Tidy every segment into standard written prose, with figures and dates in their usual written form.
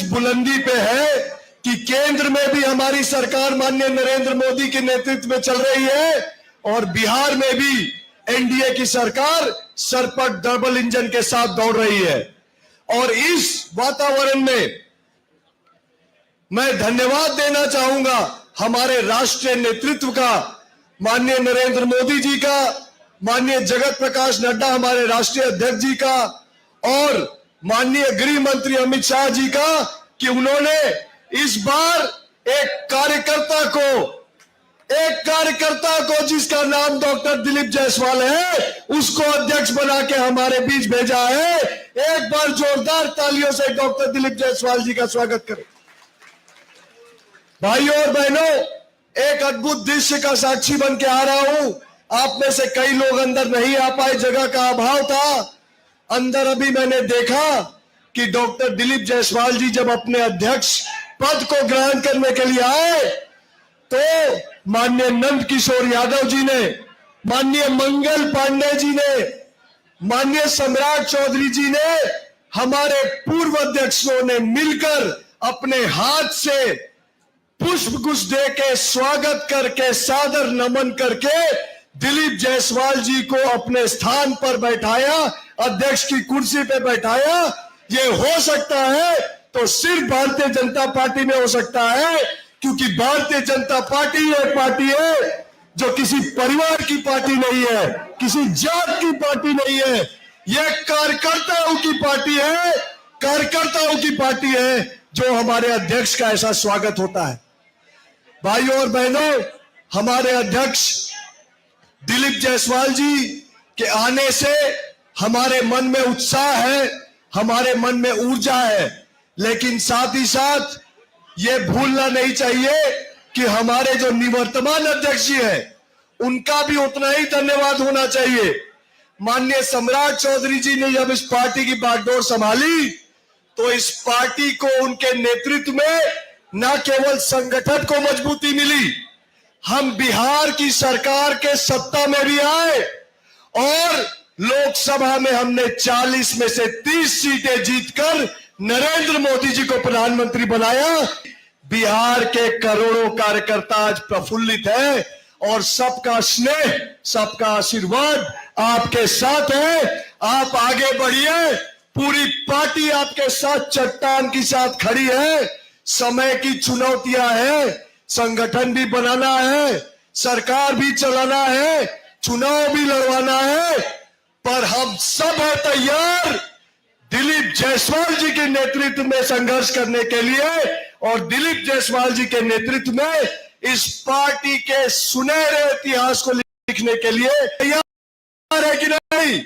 बुलंदी पे है कि केंद्र में भी हमारी सरकार माननीय नरेंद्र मोदी के नेतृत्व में चल रही है और बिहार में भी एनडीए की सरकार सर पर डबल इंजन के साथ दौड़ रही है। और इस वातावरण में मैं धन्यवाद देना चाहूंगा हमारे राष्ट्रीय नेतृत्व का, माननीय नरेंद्र मोदी जी का, माननीय जगत प्रकाश नड्डा हमारे राष्ट्रीय अध्यक्ष जी का और माननीय गृह मंत्री अमित शाह जी का कि उन्होंने इस बार एक कार्यकर्ता को जिसका नाम डॉक्टर दिलीप जायसवाल है उसको अध्यक्ष बना के हमारे बीच भेजा है। एक बार जोरदार तालियों से डॉक्टर दिलीप जायसवाल जी का स्वागत करें। भाइयों और बहनों, एक अद्भुत दृश्य का साक्षी बन के आ रहा हूं। आप में से कई लोग अंदर नहीं आ पाए, जगह का अभाव था। अंदर अभी मैंने देखा कि डॉक्टर दिलीप जायसवाल जी जब अपने अध्यक्ष पद को ग्रहण करने के लिए आए तो माननीय नंद किशोर यादव जी ने, माननीय मंगल पांडे जी ने, माननीय सम्राट चौधरी जी ने, हमारे पूर्व अध्यक्षों ने मिलकर अपने हाथ से पुष्प गुच्छ दे के स्वागत करके सादर नमन करके दिलीप जायसवाल जी को अपने स्थान पर बैठाया, अध्यक्ष की कुर्सी पे बैठाया। ये हो सकता है तो सिर्फ भारतीय जनता पार्टी में हो सकता है, क्योंकि भारतीय जनता पार्टी एक पार्टी है जो किसी परिवार की पार्टी नहीं है, किसी जात की पार्टी नहीं है। यह कार्यकर्ताओं की पार्टी है, कार्यकर्ताओं की पार्टी है जो हमारे अध्यक्ष का ऐसा स्वागत होता है। भाइयों और बहनों, हमारे अध्यक्ष दिलीप जायसवाल जी के आने से हमारे मन में उत्साह है, हमारे मन में ऊर्जा है, लेकिन साथ ही साथ ये भूलना नहीं चाहिए कि हमारे जो निवर्तमान अध्यक्ष जी हैं उनका भी उतना ही धन्यवाद होना चाहिए। माननीय सम्राट चौधरी जी ने जब इस पार्टी की बागडोर संभाली तो इस पार्टी को उनके नेतृत्व में न केवल संगठन को मजबूती मिली, हम बिहार की सरकार के सत्ता में भी आए और लोकसभा में हमने 40 में से 30 सीटें जीतकर नरेंद्र मोदी जी को प्रधानमंत्री बनाया। बिहार के करोड़ों कार्यकर्ता आज प्रफुल्लित है और सबका स्नेह, सबका आशीर्वाद आपके साथ है। आप आगे बढ़िए, पूरी पार्टी आपके साथ चट्टान के साथ खड़ी है। समय की चुनौतियां हैं, संगठन भी बनाना है, सरकार भी चलाना है, चुनाव भी लड़वाना है, पर हम सब हैं तैयार दिलीप जायसवाल जी के नेतृत्व में संघर्ष करने के लिए और दिलीप जायसवाल जी के नेतृत्व में इस पार्टी के सुनहरे इतिहास को लिखने के लिए तैयार है कि नहीं?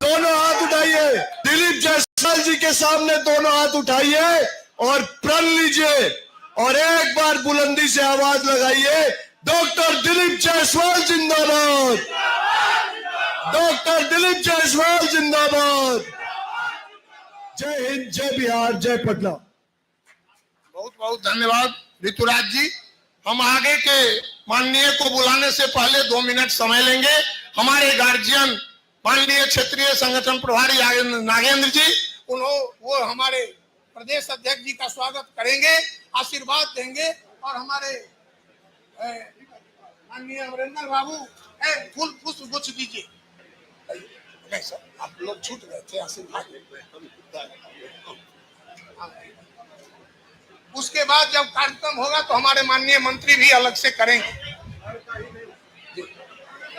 दोनों हाथ उठाइए, दिलीप जायसवाल जी के सामने दोनों हाथ उठाइए और प्रण लीजिए और एक बार बुलंदी से आवाज लगाइए, डॉक्टर दिलीप जायसवाल जिंदाबाद, डॉक्टर दिलीप जायसवाल जिंदाबाद। जय हिंद, जय बिहार, जय पटना। बहुत बहुत धन्यवाद ऋतुराज जी। हम आगे के माननीय को बुलाने से पहले 2 मिनट समय लेंगे। हमारे गार्जियन माननीय क्षेत्रीय संगठन प्रभारी नागेंद्र जी, वो हमारे प्रदेश अध्यक्ष जी का स्वागत करेंगे, आशीर्वाद देंगे और हमारे माननीय अमरेंद्र बाबू फूल पुष्प गुच्छ दीजिए। नहीं सर, आप लोग छूट गए थे आशीर्वाद। उसके बाद जब कार्यक्रम होगा तो हमारे माननीय मंत्री भी अलग से करेंगे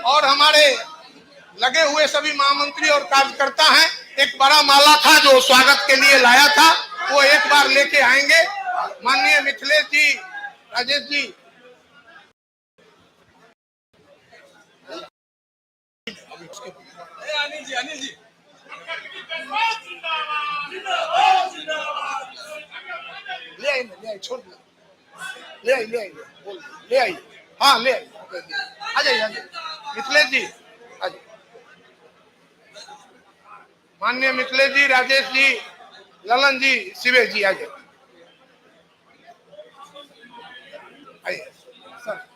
और हमारे लगे हुए सभी महामंत्री और कार्यकर्ता हैं। एक बड़ा माला था जो स्वागत के लिए लाया था, वो एक बार लेके आएंगे। माननीय मिथिलेश जी, राजेश जी, अनिल जी ले आइए, छोड़ ले आइए, हाँ ले आइए, आ जाइए मिथिलेश जी, आ जाइए। माननीय मिथिलेश जी, राजेश जी, ललन जी, शिवेश जी, आ जाइए, आइए सर,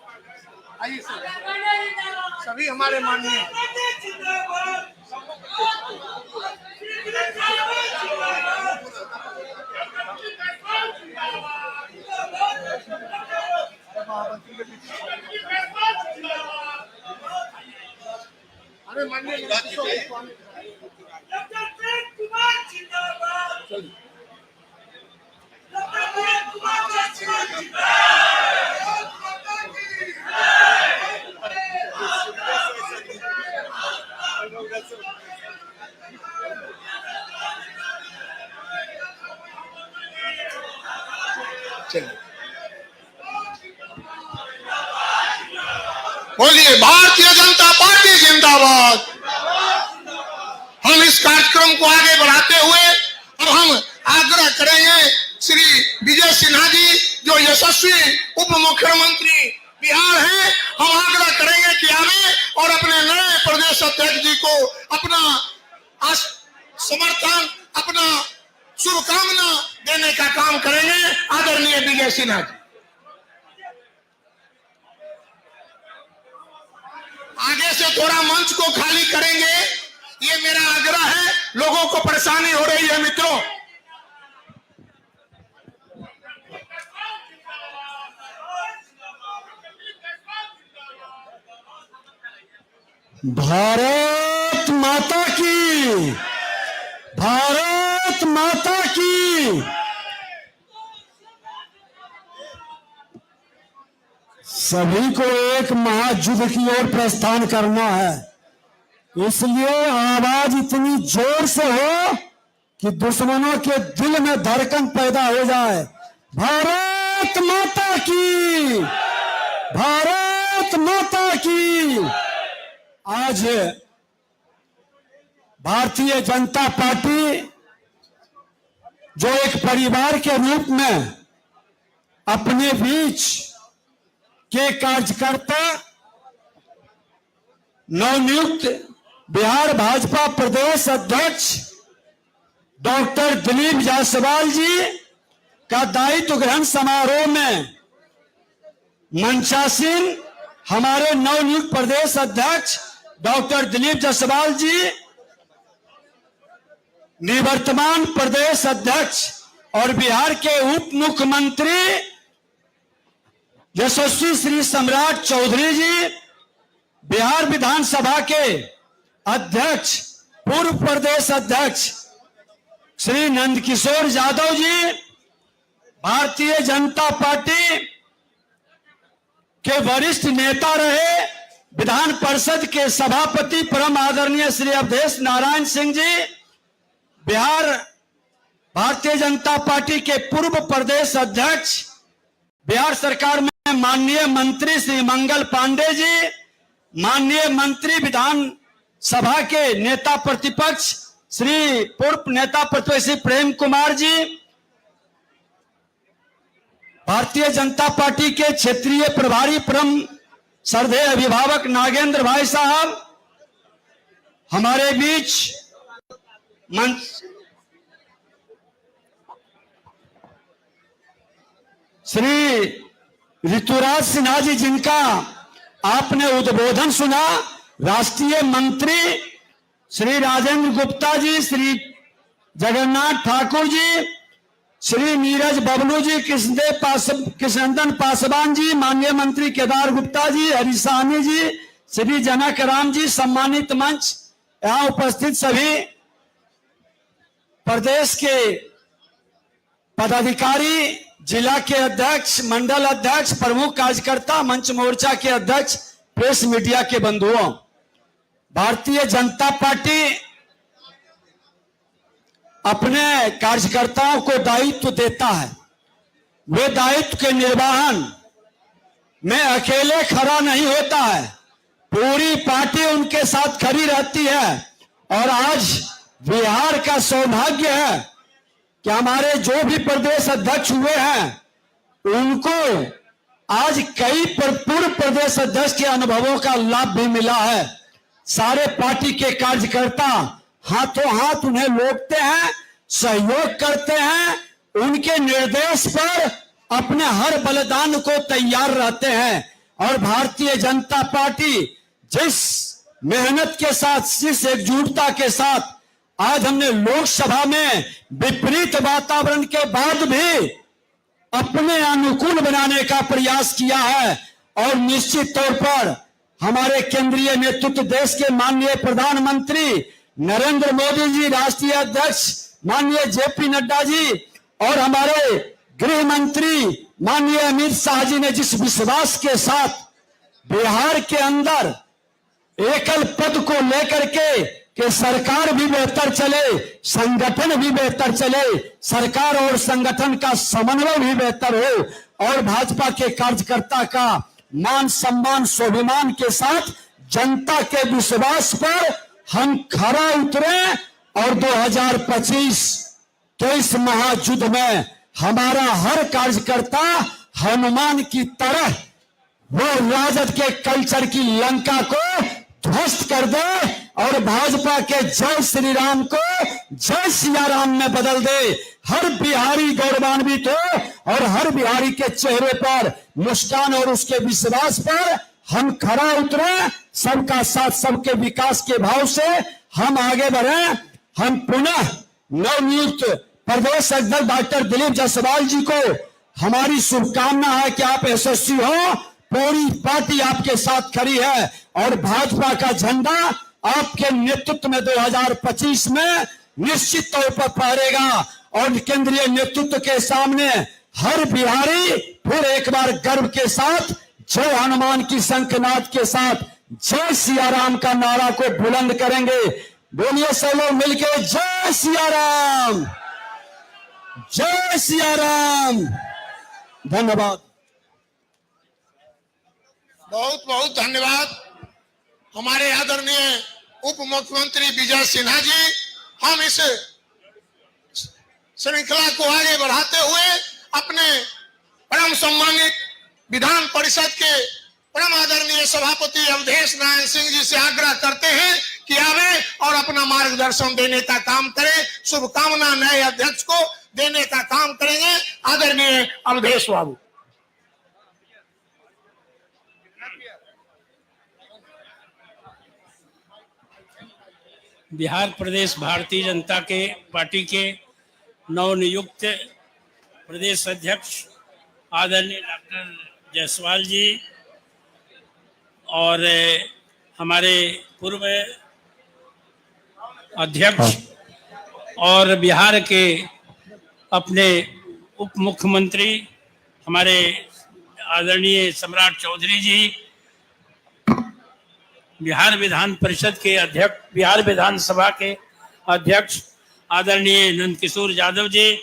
आइए सर, सभी हमारे माननीय अरे माननीय बोलिए भारतीय जनता पार्टी जिंदाबाद। हम इस कार्यक्रम को आगे बढ़ाते हुए अब हम आग्रह करेंगे श्री विजय सिन्हा जी जो यशस्वी उप मुख्यमंत्री बिहार हैं, हम आग्रह करेंगे कि आवे और अपने नए प्रदेश अध्यक्ष जी को अपना समर्थन, अपना शुभकामना देने का काम करेंगे। आदरणीय विजय सिन्हा जी आगे से थोड़ा मंच को खाली करेंगे, ये मेरा आग्रह है। लोगों को परेशानी हो रही है मित्रों। भारत माता की, भारत माता की। सभी को एक महायुद्ध की ओर प्रस्थान करना है, इसलिए आवाज इतनी जोर से हो कि दुश्मनों के दिल में धड़कन पैदा हो जाए। भारत माता की, भारत माता की। आज भारतीय जनता पार्टी जो एक परिवार के रूप में अपने बीच के कार्यकर्ता नवनियुक्त बिहार भाजपा प्रदेश अध्यक्ष डॉक्टर दिलीप जायसवाल जी का दायित्व ग्रहण समारोह में मंचासीन हमारे नवनियुक्त प्रदेश अध्यक्ष डॉक्टर दिलीप जायसवाल जी, निवर्तमान प्रदेश अध्यक्ष और बिहार के उप मुख्यमंत्री यशस्वी श्री सम्राट चौधरी जी, बिहार विधानसभा के अध्यक्ष पूर्व प्रदेश अध्यक्ष श्री नंदकिशोर यादव जी, भारतीय जनता पार्टी के वरिष्ठ नेता रहे विधान परिषद के सभापति परम आदरणीय श्री अवधेश नारायण सिंह जी, बिहार भारतीय जनता पार्टी के पूर्व प्रदेश अध्यक्ष, बिहार सरकार में माननीय मंत्री श्री मंगल पांडे जी, माननीय मंत्री विधान सभा के नेता प्रतिपक्ष श्री पूर्व नेता प्रतिपक्ष श्री प्रेम कुमार जी, भारतीय जनता पार्टी के क्षेत्रीय प्रभारी परम श्रद्धेय अभिभावक नागेंद्र भाई साहब, हमारे बीच मंच श्री ऋतुराज सिन्हा जी जिनका आपने उद्बोधन सुना, राष्ट्रीय मंत्री श्री राजेंद्र गुप्ता जी, श्री जगन्नाथ ठाकुर जी, श्री नीरज बबलू जी, कृष्णनंदन पासवान जी, माननीय मंत्री केदार गुप्ता जी, हरिसानी जी, श्री जनक राम जी, सम्मानित मंच, यहाँ उपस्थित सभी प्रदेश के पदाधिकारी, जिला के अध्यक्ष, मंडल अध्यक्ष, प्रमुख कार्यकर्ता, मंच मोर्चा के अध्यक्ष, प्रेस मीडिया के बंधुओं, भारतीय जनता पार्टी अपने कार्यकर्ताओं को दायित्व देता है। वे दायित्व के निर्वहन में अकेले खड़ा नहीं होता है, पूरी पार्टी उनके साथ खड़ी रहती है। और आज बिहार का सौभाग्य है कि हमारे जो भी प्रदेश अध्यक्ष हुए हैं उनको आज कई पूर्व प्रदेश अध्यक्ष के अनुभवों का लाभ भी मिला है। सारे पार्टी के कार्यकर्ता हाथों हाथ उन्हें लोटते हैं, सहयोग करते हैं, उनके निर्देश पर अपने हर बलिदान को तैयार रहते हैं। और भारतीय जनता पार्टी जिस मेहनत के साथ, जिस एकजुटता के साथ आज हमने लोकसभा में विपरीत वातावरण के बाद भी अपने अनुकूल बनाने का प्रयास किया है। और निश्चित तौर पर हमारे केंद्रीय नेतृत्व, देश के माननीय प्रधानमंत्री नरेंद्र मोदी जी, राष्ट्रीय अध्यक्ष माननीय जेपी नड्डा जी और हमारे गृह मंत्री माननीय अमित शाह जी ने जिस विश्वास के साथ बिहार के अंदर एकल पद को लेकर के सरकार भी बेहतर चले, संगठन भी बेहतर चले, सरकार और संगठन का समन्वय भी बेहतर हो और भाजपा के कार्यकर्ता का मान सम्मान स्वाभिमान के साथ जनता के विश्वास पर हम खरा उतरे और 2025 के इस महायुद्ध में हमारा हर कार्यकर्ता हनुमान की तरह वो राजद के कल्चर की लंका को ध्वस्त कर दे और भाजपा के जय श्री राम को जय सिया राम में बदल दे। हर बिहारी गौरवान्वित हो और हर बिहारी के चेहरे पर मुस्कान और उसके विश्वास पर हम खरा उतरे। सबका साथ, सबके विकास के भाव से हम आगे बढ़े। हम पुनः नवनियुक्त प्रदेश अध्यक्ष डॉक्टर दिलीप जायसवाल जी को हमारी शुभकामना है कि आप यशस्वी हो। पूरी पार्टी आपके साथ खड़ी है और भाजपा का झंडा आपके नेतृत्व में 2025 में निश्चित तौर पर फहरेगा और केंद्रीय नेतृत्व के सामने हर बिहारी फिर एक बार गर्व के साथ जय हनुमान की शंखनाद के साथ जय सिया राम का नारा को बुलंद करेंगे। बोलिए सब लोग मिलकर जय सिया राम, जय सिया राम। धन्यवाद। बहुत बहुत धन्यवाद हमारे आदरणीय उप मुख्यमंत्री विजय सिन्हा जी। हम इस श्रृंखला को आगे बढ़ाते हुए अपने परम सम्मानित विधान परिषद के परम आदरणीय सभापति अवधेश नारायण सिंह जी से आग्रह करते हैं कि आवे और अपना मार्गदर्शन देने का काम करें। शुभकामना नए अध्यक्ष को देने का काम करेंगे आदरणीय अवधेश बाबू। बिहार प्रदेश भारतीय जनता के पार्टी के नवनियुक्त प्रदेश अध्यक्ष आदरणीय डॉक्टर जायसवाल जी और हमारे पूर्व अध्यक्ष और बिहार के अपने उप मुख्यमंत्री हमारे आदरणीय सम्राट चौधरी जी, बिहार विधान परिषद के अध्यक्ष, बिहार विधानसभा के अध्यक्ष आदरणीय नंदकिशोर यादव जी,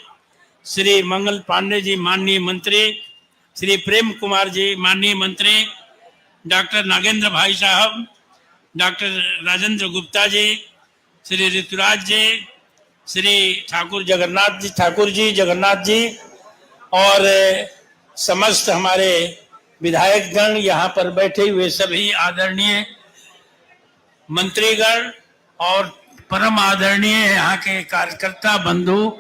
श्री मंगल पांडे जी माननीय मंत्री, श्री प्रेम कुमार जी माननीय मंत्री, डॉक्टर नागेंद्र भाई साहब, डॉक्टर राजेंद्र गुप्ता जी, श्री ऋतुराज जी, श्री ठाकुर जगन्नाथ जी और समस्त हमारे विधायकगण, यहाँ पर बैठे हुए सभी आदरणीय मंत्रीगण और परम आदरणीय यहाँ के कार्यकर्ता बंधु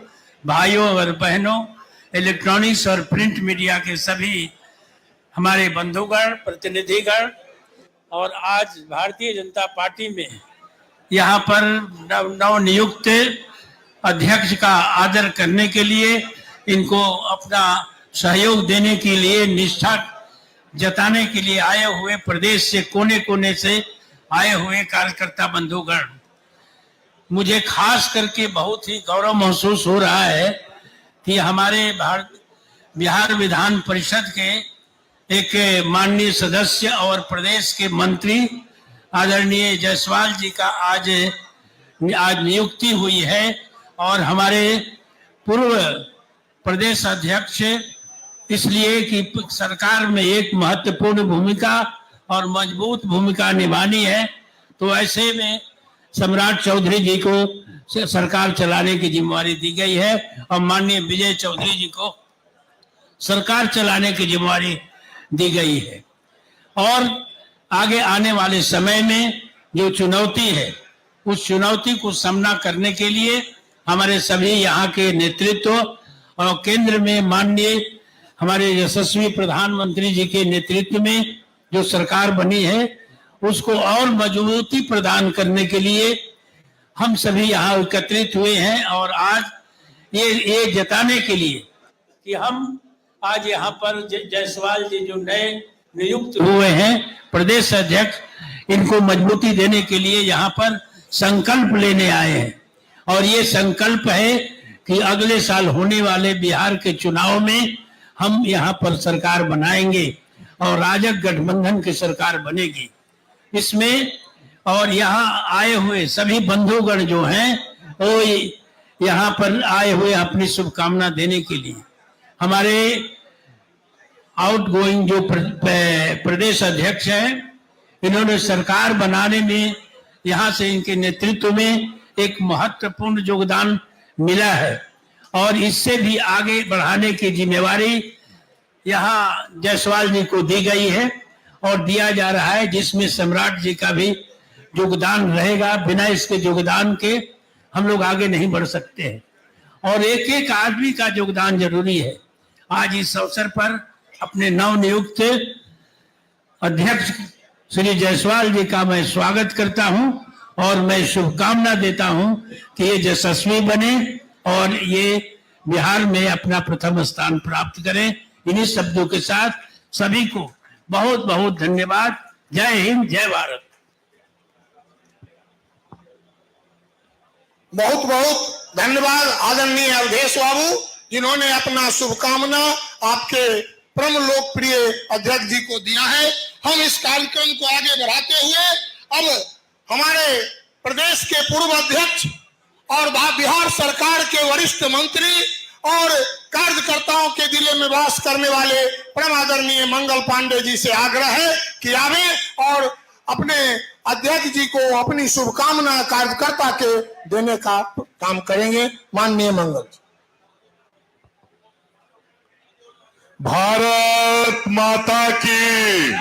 भाइयों और बहनों, इलेक्ट्रॉनिक्स और प्रिंट मीडिया के सभी हमारे बंधुगण, प्रतिनिधिगण और आज भारतीय जनता पार्टी में यहाँ पर नवनियुक्त अध्यक्ष का आदर करने के लिए, इनको अपना सहयोग देने के लिए, निष्ठा जताने के लिए आए हुए प्रदेश से कोने कोने से आए हुए कार्यकर्ता बंधुगण, मुझे खास करके बहुत ही गौरव महसूस हो रहा है कि हमारे बिहार विधान परिषद के एक माननीय सदस्य और प्रदेश के मंत्री आदरणीय जायसवाल जी का आज नियुक्ति हुई है और हमारे पूर्व प्रदेश अध्यक्ष इसलिए कि सरकार में एक महत्वपूर्ण भूमिका और मजबूत भूमिका निभानी है, तो ऐसे में सम्राट चौधरी जी को सरकार चलाने की जिम्मेवारी दी गई है और माननीय विजय चौधरी जी को सरकार चलाने की जिम्मेवारी दी गई है। और आगे आने वाले समय में जो चुनौती है, उस चुनौती को सामना करने के लिए हमारे सभी यहाँ के नेतृत्व और केंद्र में माननीय हमारे यशस्वी प्रधानमंत्री जी के नेतृत्व में जो सरकार बनी है, उसको और मजबूती प्रदान करने के लिए हम सभी यहाँ एकत्रित हुए हैं और आज ये जताने के लिए कि हम आज यहाँ पर जायसवाल जी जो नए नियुक्त हुए हैं प्रदेश अध्यक्ष, इनको मजबूती देने के लिए यहाँ पर संकल्प लेने आए हैं। और ये संकल्प है कि अगले साल होने वाले बिहार के चुनाव में हम यहाँ पर सरकार बनाएंगे और राजग गठबंधन की सरकार बनेगी इसमें। और यहाँ आए हुए सभी बंधुगण जो हैं वो यहाँ पर आए हुए अपनी शुभकामना देने के लिए। हमारे आउटगोइंग जो प्रदेश अध्यक्ष हैं, इन्होंने सरकार बनाने में यहाँ से इनके नेतृत्व में एक महत्वपूर्ण योगदान मिला है और इससे भी आगे बढ़ाने की जिम्मेवारी यहाँ जायसवाल जी को दी गई है और दिया जा रहा है, जिसमें सम्राट जी का भी योगदान रहेगा। बिना इसके योगदान के हम लोग आगे नहीं बढ़ सकते हैं और एक एक आदमी का योगदान जरूरी है। आज इस अवसर पर अपने नवनियुक्त अध्यक्ष श्री जायसवाल जी का मैं स्वागत करता हूं और मैं शुभकामना देता हूं कि ये यशस्वी बने और ये बिहार में अपना प्रथम स्थान प्राप्त करें। इन्हीं शब्दों के साथ सभी को बहुत बहुत धन्यवाद। जय हिंद, जय भारत। बहुत बहुत धन्यवाद आदरणीय अवधेश बाबू, जिन्होंने अपना शुभकामना आपके परम लोकप्रिय अध्यक्ष जी को दिया है। हम इस कार्यक्रम को आगे बढ़ाते हुए अब हमारे प्रदेश के पूर्व अध्यक्ष और बिहार सरकार के वरिष्ठ मंत्री और कार्यकर्ताओं के दिल में वास करने वाले परम आदरणीय मंगल पांडे जी से आग्रह है कि आवे और अपने अध्यक्ष जी को अपनी शुभकामना कार्यकर्ता के देने का काम करेंगे। माननीय मंगल जी। भारत माता की,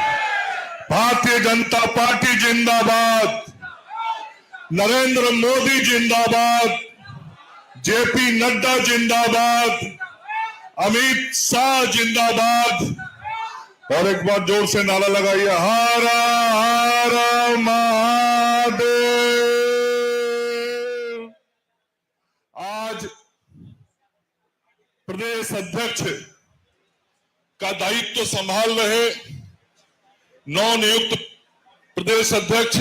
भारतीय जनता पार्टी जिंदाबाद, नरेंद्र मोदी जिंदाबाद, जेपी नड्डा जिंदाबाद, अमित शाह जिंदाबाद। और एक बार जोर से नारा लगाइए, हर हर महादेव। आज प्रदेश अध्यक्ष का दायित्व संभाल रहे नवनियुक्त प्रदेश अध्यक्ष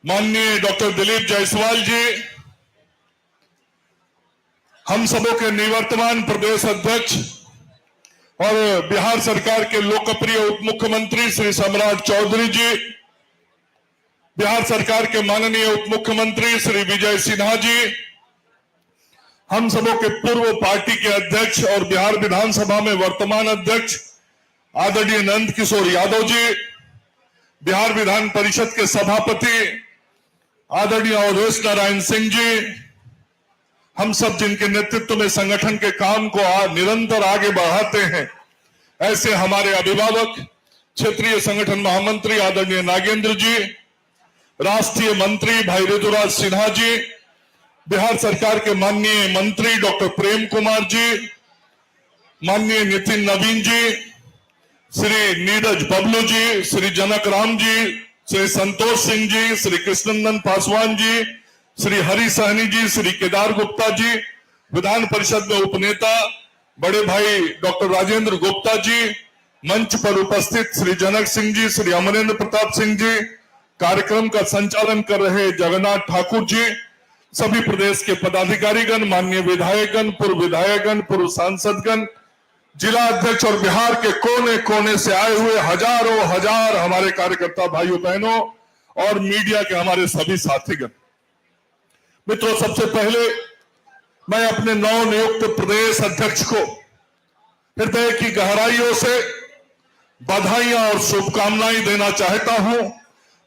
माननीय डॉक्टर दिलीप जायसवाल जी, हम सबों के निवर्तमान प्रदेश अध्यक्ष और बिहार सरकार के लोकप्रिय उप मुख्यमंत्री श्री सम्राट चौधरी जी, बिहार सरकार के माननीय उप मुख्यमंत्री श्री विजय सिन्हा जी, हम सबों के पूर्व पार्टी के अध्यक्ष और बिहार विधानसभा में वर्तमान अध्यक्ष आदरणीय नंद किशोर यादव जी, बिहार विधान परिषद के सभापति आदरणीय अवधेश नारायण सिंह जी, हम सब जिनके नेतृत्व में संगठन के काम को निरंतर आगे बढ़ाते हैं, ऐसे हमारे अभिभावक क्षेत्रीय संगठन महामंत्री आदरणीय नागेंद्र जी, राष्ट्रीय मंत्री भाई ऋतुराज सिन्हा जी, बिहार सरकार के माननीय मंत्री डॉक्टर प्रेम कुमार जी, माननीय नितिन नवीन जी, श्री नीरज बबलू जी, श्री जनक राम जी, श्री संतोष सिंह जी, श्री कृष्णनंदन पासवान जी, श्री हरि सहनी जी, श्री केदार गुप्ता जी, विधान परिषद में उपनेता बड़े भाई डॉक्टर राजेंद्र गुप्ता जी, मंच पर उपस्थित श्री जनक सिंह जी, श्री अमरेंद्र प्रताप सिंह जी, कार्यक्रम का संचालन कर रहे जगन्नाथ ठाकुर जी, सभी प्रदेश के पदाधिकारीगण, माननीय विधायकगण, पूर्व विधायकगण, पूर्व सांसदगण, जिला अध्यक्ष और बिहार के कोने कोने से आए हुए हजारों हजार हमारे कार्यकर्ता भाइयों बहनों और मीडिया के हमारे सभी साथीगण। मित्रों, सबसे पहले मैं अपने नवनियुक्त प्रदेश अध्यक्ष को हृदय की गहराइयों से बधाइयां और शुभकामनाएं देना चाहता हूं।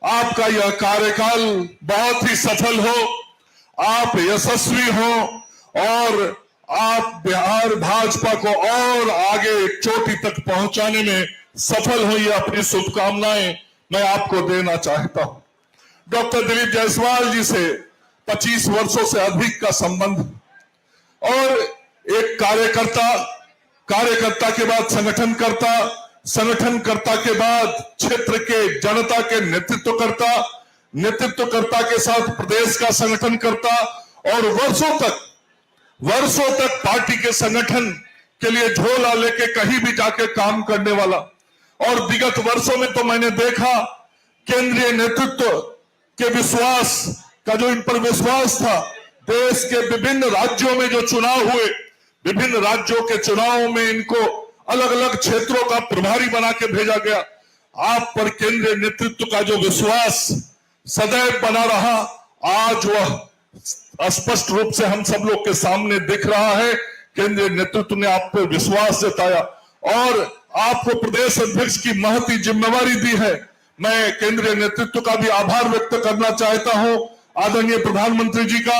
आपका यह कार्यकाल बहुत ही सफल हो, आप यशस्वी हो और आप बिहार भाजपा को और आगे चोटी तक पहुंचाने में सफल हो, ये अपनी शुभकामनाएं मैं आपको देना चाहता हूं। डॉक्टर दिलीप जायसवाल जी से 25 वर्षों से अधिक का संबंध और एक कार्यकर्ता के बाद संगठनकर्ता के बाद क्षेत्र के जनता के नेतृत्वकर्ता के साथ प्रदेश का संगठन करता और वर्षों तक पार्टी के संगठन के लिए झोला लेके कहीं भी जाके काम करने वाला। और विगत वर्षों में तो मैंने देखा केंद्रीय नेतृत्व के विश्वास का जो इन पर विश्वास था, देश के विभिन्न राज्यों में जो चुनाव हुए, विभिन्न राज्यों के चुनावों में इनको अलग अलग क्षेत्रों का प्रभारी बना के भेजा गया। आप पर केंद्रीय नेतृत्व का जो विश्वास सदैव बना रहा, आज वह स्पष्ट रूप से हम सब लोग के सामने दिख रहा है। केंद्रीय नेतृत्व ने आप पर विश्वास जताया और आपको प्रदेश अध्यक्ष की महती जिम्मेवारी दी है। मैं केंद्रीय नेतृत्व का भी आभार व्यक्त करना चाहता हूं, आदरणीय प्रधानमंत्री जी का,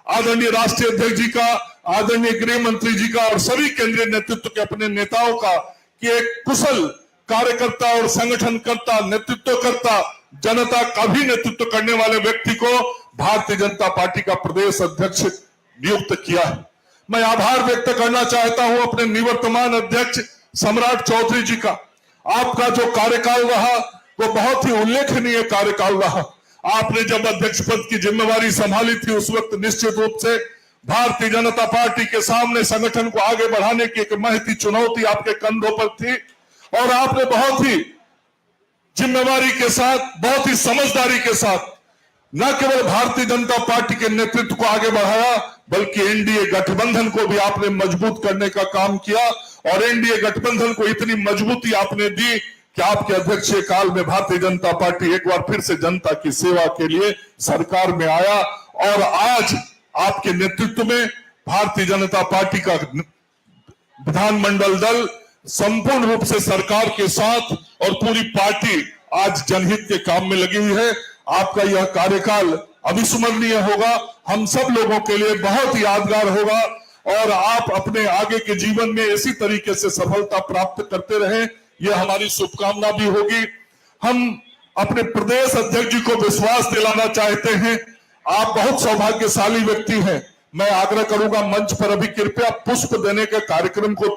आदरणीय राष्ट्रीय अध्यक्ष जी का, आदरणीय गृह मंत्री जी का और सभी केंद्रीय नेतृत्व के अपने नेताओं का कि एक कुशल कार्यकर्ता और संगठनकर्ता, नेतृत्वकर्ता, जनता का भी नेतृत्व करने वाले व्यक्ति को भारतीय जनता पार्टी का प्रदेश अध्यक्ष नियुक्त किया है। मैं आभार व्यक्त करना चाहता हूं अपने निवर्तमान अध्यक्ष सम्राट चौधरी जी का। आपका जो कार्यकाल रहा वो बहुत ही उल्लेखनीय कार्यकाल रहा। आपने जब अध्यक्ष पद की जिम्मेवारी संभाली थी उस वक्त निश्चित रूप से भारतीय जनता पार्टी के सामने संगठन को आगे बढ़ाने की एक महती चुनौती आपके कंधों पर थी और आपने बहुत ही जिम्मेवारी के साथ, बहुत ही समझदारी के साथ न केवल भारतीय जनता पार्टी के नेतृत्व को आगे बढ़ाया बल्कि एनडीए गठबंधन को भी आपने मजबूत करने का काम किया और एनडीए गठबंधन को इतनी मजबूती आपने दी कि आपके अध्यक्षीय काल में भारतीय जनता पार्टी एक बार फिर से जनता की सेवा के लिए सरकार में आया और आज आपके नेतृत्व में भारतीय जनता पार्टी का विधानमंडल दल संपूर्ण रूप से सरकार के साथ और पूरी पार्टी आज जनहित के काम में लगी हुई है। आपका यह कार्यकाल अविस्मरणीय होगा, हम सब लोगों के लिए बहुत ही यादगार होगा और आप अपने आगे के जीवन में इसी तरीके से सफलता प्राप्त करते रहें, यह हमारी शुभकामना भी होगी। हम अपने प्रदेश अध्यक्ष जी को विश्वास दिलाना चाहते हैं। आप बहुत सौभाग्यशाली व्यक्ति हैं। मैं आग्रह करूंगा मंच पर अभी कृपया पुष्प देने के कार्यक्रम को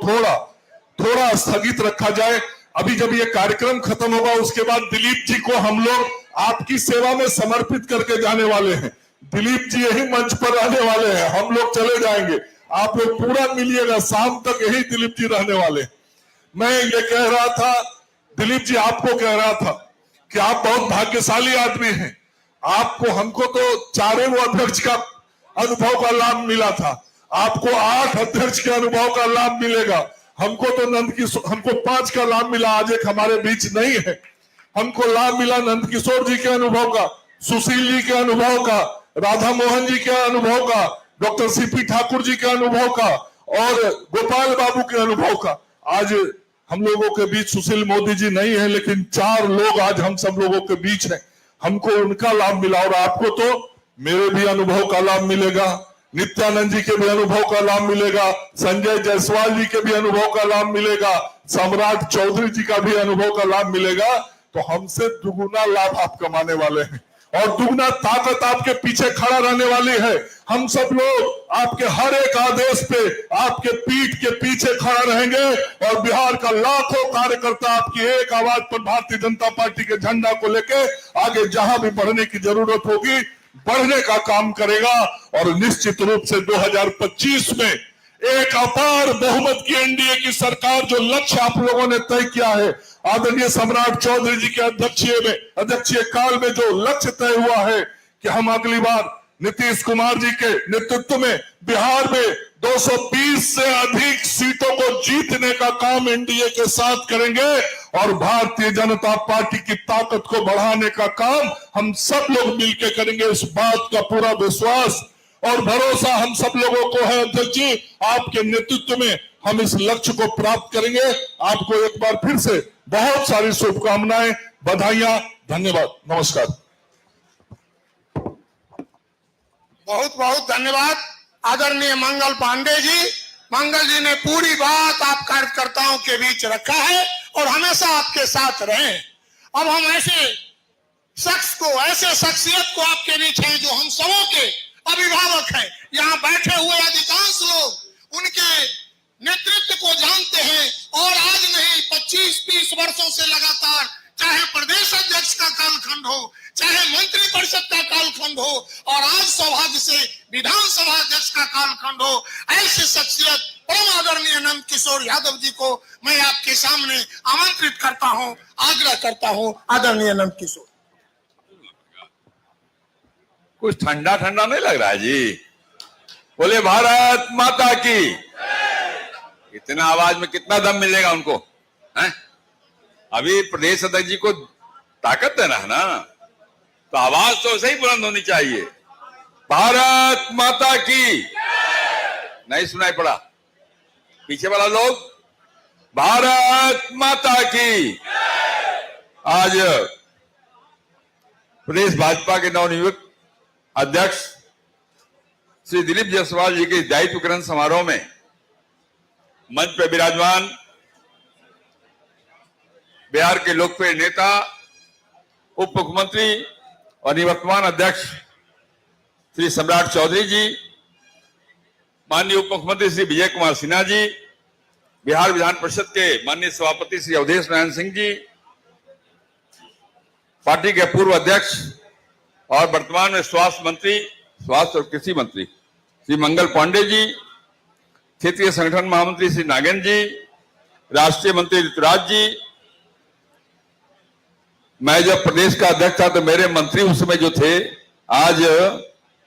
थोड़ा स्थगित रखा जाए। अभी जब ये कार्यक्रम खत्म होगा उसके बाद दिलीप जी को हम लोग आपकी सेवा में समर्पित करके जाने वाले हैं। दिलीप जी यही मंच पर रहने वाले हैं, हम लोग चले जाएंगे, आप लोग पूरा मिलिएगा, शाम तक यही दिलीप जी रहने वाले हैं। मैं ये कह रहा था, दिलीप जी आपको कह रहा था कि आप बहुत भाग्यशाली आदमी हैं। आपको, हमको तो 4 अध्यक्ष का अनुभव का लाभ मिला था, आपको 8 अध्यक्ष के अनुभव का लाभ मिलेगा। हमको तो हमको 5 का लाभ मिला, आज एक हमारे बीच नहीं है। हमको लाभ मिला नंद किशोर जी के अनुभव का, सुशील जी के अनुभव का, राधा मोहन जी के अनुभव का, डॉक्टर सीपी ठाकुर जी के अनुभव का और गोपाल बाबू के अनुभव का। आज हम लोगों के बीच सुशील मोदी जी नहीं है, लेकिन 4 लोग आज हम सब लोगों के बीच हैं। हमको उनका लाभ मिला और आपको तो मेरे भी अनुभव का लाभ मिलेगा, नित्यानंद जी के भी अनुभव का लाभ मिलेगा, संजय जायसवाल जी के भी अनुभव का लाभ मिलेगा, सम्राट चौधरी जी का भी अनुभव का लाभ मिलेगा। तो हमसे दुगुना लाभ आप कमाने वाले हैं और दुगना ताकत आपके पीछे खड़ा रहने वाली है। हम सब लोग आपके हर एक आदेश पे आपके पीठ के पीछे खड़ा रहेंगे और बिहार का लाखों कार्यकर्ता आपकी एक आवाज पर भारतीय जनता पार्टी के झंडा को लेके आगे जहां भी बढ़ने की जरूरत होगी बढ़ने का काम करेगा और निश्चित रूप से 2025 में एक अपार बहुमत की एनडीए की सरकार जो लक्ष्य आप लोगों ने तय किया है, आदरणीय सम्राट चौधरी जी के अध्यक्षीय काल में जो लक्ष्य तय हुआ है कि हम अगली बार नीतीश कुमार जी के नेतृत्व में बिहार में 220 से अधिक सीटों को जीतने का काम एनडीए के साथ करेंगे और भारतीय जनता पार्टी की ताकत को बढ़ाने का काम हम सब लोग मिलकर करेंगे। इस बात का पूरा विश्वास और भरोसा हम सब लोगों को है। अध्यक्ष जी, आपके नेतृत्व में हम इस लक्ष्य को प्राप्त करेंगे। आपको एक बार फिर से बहुत सारी शुभकामनाएं, बधाइयां, धन्यवाद, नमस्कार। बहुत बहुत धन्यवाद आदरणीय मंगल पांडे जी। मंगल जी ने पूरी बात आप कार्यकर्ताओं के बीच रखा है और हमेशा आपके साथ रहे। अब हम ऐसे शख्स को, ऐसे शख्सियत को आपके बीच हैं जो हम सबों के अभिभावक हैं। यहाँ बैठे हुए अधिकांश लोग उनके नेतृत्व को जानते हैं और आज नहीं 25-30 वर्षों से लगातार, चाहे प्रदेश अध्यक्ष का कालखंड हो, चाहे मंत्री परिषद का कालखंड हो और आज सौभाग्य से विधानसभा अध्यक्ष का कालखंड हो, ऐसे शख्सियत परम आदरणीय नंद किशोर यादव जी को मैं आपके सामने आमंत्रित करता हूं, आग्रह करता हूं। आदरणीय नंद किशोर। कुछ ठंडा ठंडा नहीं लग रहा है जी? बोले भारत माता की। इतना आवाज में कितना दम मिलेगा उनको, हैं? अभी प्रदेश अध्यक्ष जी को ताकत देना है ना, तो आवाज तो ऐसे ही बुलंद होनी चाहिए। भारत माता की। नहीं सुनाई पड़ा? पीछे वाला लोग, भारत माता की। आज प्रदेश भाजपा के नवनियुक्त अध्यक्ष श्री दिलीप जायसवाल जी के दायित्व ग्रहण समारोह में मंच पर विराजमान बिहार के लोकप्रिय नेता, उप मुख्यमंत्री और निवर्तमान अध्यक्ष श्री सम्राट चौधरी जी, माननीय उप मुख्यमंत्री श्री विजय कुमार सिन्हा जी, बिहार विधान परिषद के माननीय सभापति श्री अवधेश नारायण सिंह जी, पार्टी के पूर्व अध्यक्ष और वर्तमान में स्वास्थ्य और कृषि मंत्री श्री मंगल पांडे जी, क्षेत्रीय संगठन महामंत्री श्री नागेंद्र जी, राष्ट्रीय मंत्री ऋतुराज जी। मैं जब प्रदेश का अध्यक्ष था तो मेरे मंत्री उस समय जो थे, आज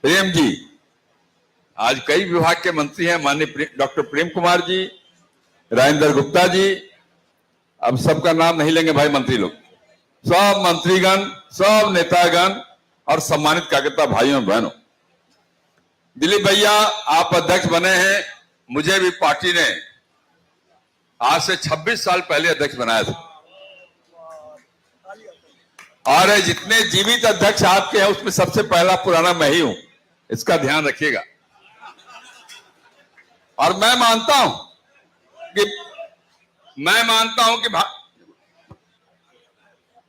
प्रेम जी, आज कई विभाग के मंत्री हैं, माननीय डॉक्टर प्रेम कुमार जी, राजेंद्र गुप्ता जी, अब सबका नाम नहीं लेंगे भाई मंत्री लोग, सब मंत्रीगण, सब नेतागण और सम्मानित कार्यकर्ता भाइयों बहनों। दिलीप भैया, आप अध्यक्ष बने हैं, मुझे भी पार्टी ने आज से 26 साल पहले अध्यक्ष बनाया था, और जितने जीवित अध्यक्ष आपके हैं उसमें सबसे पहला पुराना मैं ही हूं, इसका ध्यान रखिएगा। और मैं मानता हूं कि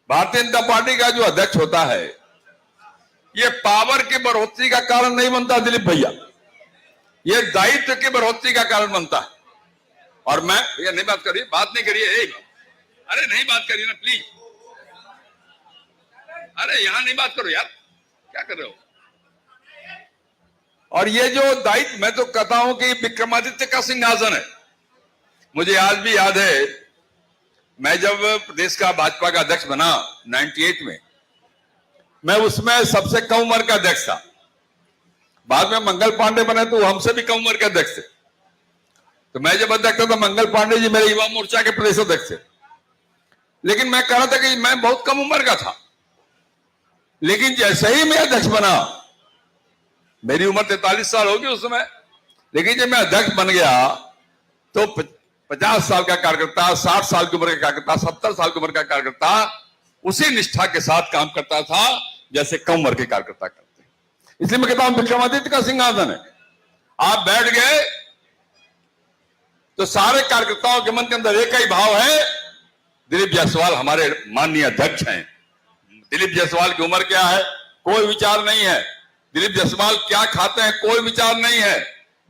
भारतीय जनता पार्टी का जो अध्यक्ष होता है, ये पावर की बढ़ोतरी का कारण नहीं बनता दिलीप भैया, ये दायित्व की बढ़ोतरी का कारण बनता है। और मैं भैया नहीं बात करिए, बात नहीं करिए, अरे नहीं बात करिए ना प्लीज, अरे यहां नहीं बात करो यार, क्या कर रहे हो? और ये जो दायित्व, मैं तो कहता हूं कि विक्रमादित्य का सिंहासन है। मुझे आज भी याद है, मैं जब प्रदेश का भाजपा का अध्यक्ष बना 98 में, मैं उसमें सबसे कम उम्र का अध्यक्ष था। बाद में मंगल पांडे बने तो हमसे भी कम उम्र के अध्यक्ष थे। तो मैं जब अध्यक्ष था तो मंगल पांडे जी मेरे युवा मोर्चा के प्रदेश अध्यक्ष थे। लेकिन मैं कह रहा था कि मैं बहुत कम उम्र का था, लेकिन जैसे ही मैं अध्यक्ष बना, मेरी उम्र 43 साल होगी उस समय, लेकिन जब मैं अध्यक्ष बन गया तो 50 साल का कार्यकर्ता, 60 साल की उम्र का कार्यकर्ता, 70 साल की उम्र का कार्यकर्ता उसी निष्ठा के साथ काम करता था जैसे कम उम्र के कार्यकर्ता करते हैं। इसलिए मैं कहता हूं विक्रमादित्य का सिंहासन है। आप बैठ गए तो सारे कार्यकर्ताओं के मन के अंदर एक ही भाव है, दिलीप जायसवाल हमारे माननीय अध्यक्ष हैं। दिलीप जायसवाल की उम्र क्या है, कोई विचार नहीं है। दिलीप जायसवाल क्या खाते हैं, कोई विचार नहीं है।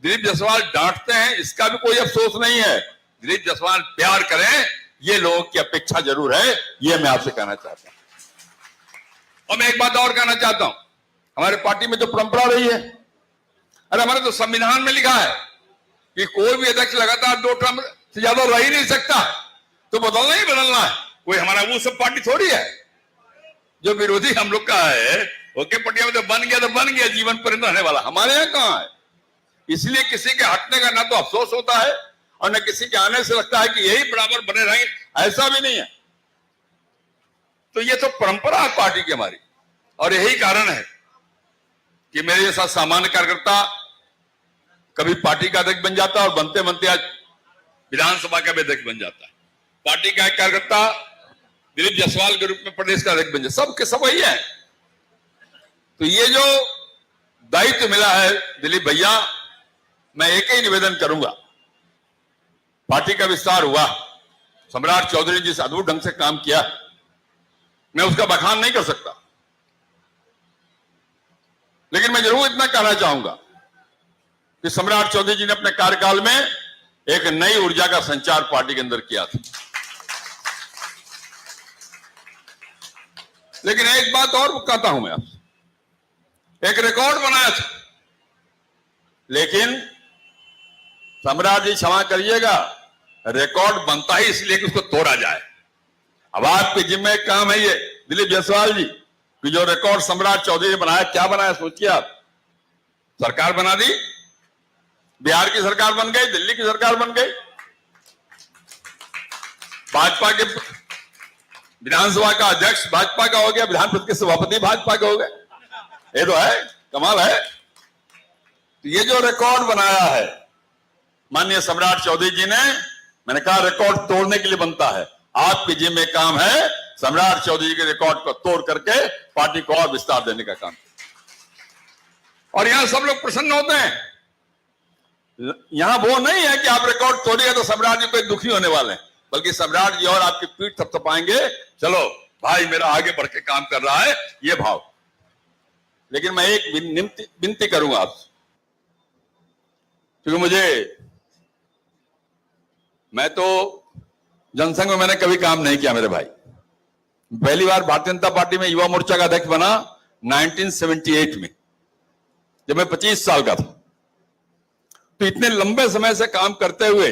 दिलीप जायसवाल डांटते हैं, इसका भी कोई अफसोस नहीं है। दिलीप जायसवाल प्यार करें, ये लोगों की अपेक्षा जरूर है, ये मैं आपसे कहना चाहता हूं। और मैं एक बात और कहना चाहता हूं, हमारे पार्टी में जो परंपरा रही है, अरे हमारे तो संविधान में लिखा है कि कोई भी अध्यक्ष लगातार 2 टर्म से ज्यादा रह ही नहीं सकता है, तो बदलना ही बदलना है। कोई हमारा वो सब पार्टी थोड़ी है जो विरोधी हम लोग का है, ओके पटिया में तो बन गया जीवन पर्यंत रहने वाला। हमारे यहाँ कहां है? इसलिए किसी के हटने का ना तो अफसोस होता है और न किसी के आने से लगता है कि यही बराबर बने रहेंगे, ऐसा भी नहीं है। तो ये तो परंपरा है पार्टी की हमारी, और यही कारण है कि मेरे जैसा सामान्य कार्यकर्ता कभी पार्टी का अध्यक्ष बन जाता है और बनते बनते आज विधानसभा का भी अध्यक्ष बन जाता है। पार्टी का एक कार्यकर्ता दिलीप जायसवाल के रूप में प्रदेश का अध्यक्ष बन जाए, सबके सब वही है। तो ये जो दायित्व मिला है दिलीप भैया, मैं एक ही निवेदन करूंगा, पार्टी का विस्तार हुआ, सम्राट चौधरी जी से अद्भुत ढंग से काम किया, मैं उसका बखान नहीं कर सकता, लेकिन मैं जरूर इतना कहना चाहूंगा कि सम्राट चौधरी जी ने अपने कार्यकाल में एक नई ऊर्जा का संचार पार्टी के अंदर किया था। लेकिन एक बात और कहता हूं मैं आपसे, एक रिकॉर्ड बनाया था, लेकिन सम्राट जी क्षमा करिएगा, रिकॉर्ड बनता ही इसलिए कि उसको तोड़ा जाए। अब आपके जिम्मे काम है ये दिलीप जायसवाल जी कि जो रिकॉर्ड सम्राट चौधरी ने बनाया, क्या बनाया सोचिए आप। सरकार बना दी, बिहार की सरकार बन गई, दिल्ली की सरकार बन गई, भाजपा के विधानसभा का अध्यक्ष भाजपा का हो गया, विधान परिषद के सभापति भाजपा के हो गए। ये तो है, कमाल है। तो ये जो रिकॉर्ड बनाया है माननीय सम्राट चौधरी जी ने, मैंने कहा रिकॉर्ड तोड़ने के लिए बनता है। आपके जिम्मे काम है सम्राट चौधरी जी के रिकॉर्ड को तोड़ करके पार्टी को और विस्तार देने का काम। और यहां सब लोग प्रसन्न होते हैं। यहां वो नहीं है कि आप रिकॉर्ड तोड़िए तो सम्राट जी कोई दुखी होने वाले हैं, बल्कि सम्राट जी और आपकी पीठ थपथपाएंगे, चलो भाई मेरा आगे बढ़ के काम कर रहा है, ये भाव। लेकिन मैं एक विनती करूंगा आपसे, क्योंकि मैं तो जनसंघ में मैंने कभी काम नहीं किया मेरे भाई। पहली बार भारतीय जनता पार्टी में युवा मोर्चा का अध्यक्ष बना 1978 में, जब मैं 25 साल का था। तो इतने लंबे समय से काम करते हुए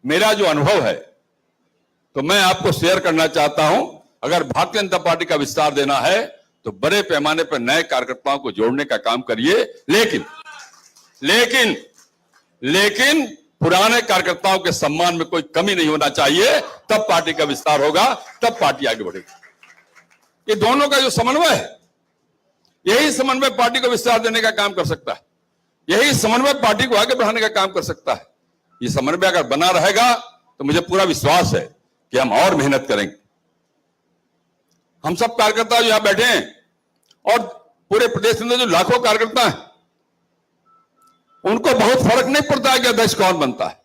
मेरा जो अनुभव है, तो मैं आपको शेयर करना चाहता हूं। अगर भारतीय जनता पार्टी का विस्तार देना है तो बड़े पैमाने पर नए कार्यकर्ताओं को जोड़ने का काम करिए, लेकिन पुराने कार्यकर्ताओं के सम्मान में कोई कमी नहीं होना चाहिए। तब पार्टी का विस्तार होगा, तब पार्टी आगे बढ़ेगी। ये दोनों का जो समन्वय है, यही समन्वय पार्टी को विस्तार देने का काम कर सकता है, यही समन्वय पार्टी को आगे बढ़ाने का काम कर सकता है। ये समन्वय अगर बना रहेगा तो मुझे पूरा विश्वास है कि हम और मेहनत करेंगे। हम सब कार्यकर्ता जो यहां बैठे हैं और पूरे प्रदेश में जो लाखों कार्यकर्ता हैं, उनको बहुत फर्क नहीं पड़ता है कि अध्यक्ष कौन बनता है।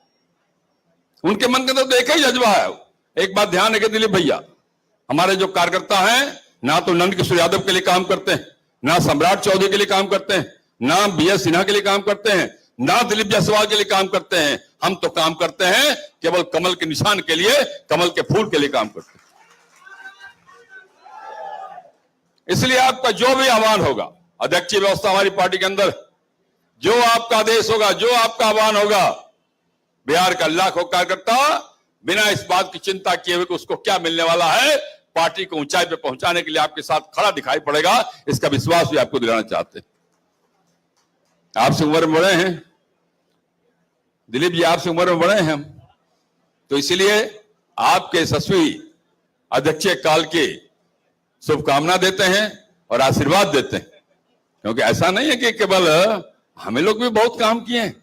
उनके मन के अंदर तो एक ही जज्बा है। एक बात ध्यान रखिए दिलीप भैया, हमारे जो कार्यकर्ता हैं ना तो नंद किशोर यादव के लिए काम करते हैं, ना सम्राट चौधरी के लिए काम करते हैं, ना बीएस सिन्हा के लिए काम करते हैं, ना दिलीप जायसवाल के लिए काम करते हैं। हम तो काम करते हैं केवल कमल के निशान के लिए, कमल के फूल के लिए काम करते हैं। इसलिए आपका जो भी आह्वान होगा, अध्यक्षीय व्यवस्था हमारी पार्टी के अंदर, जो आपका आदेश होगा, जो आपका आह्वान होगा, बिहार का लाखों कार्यकर्ता बिना इस बात की चिंता किए हुए कि उसको क्या मिलने वाला है, पार्टी को ऊंचाई पे पहुंचाने के लिए आपके साथ खड़ा दिखाई पड़ेगा। इसका विश्वास भी आपको दिलाना चाहते हैं। आपसे उम्र में बड़े हैं दिलीप जी, आपसे उम्र में बड़े हैं हम, तो इसलिए आपके यशस्वी अध्यक्षीय काल की शुभकामना देते हैं और आशीर्वाद देते हैं। क्योंकि ऐसा नहीं है कि केवल हमें लोग भी बहुत काम किए हैं।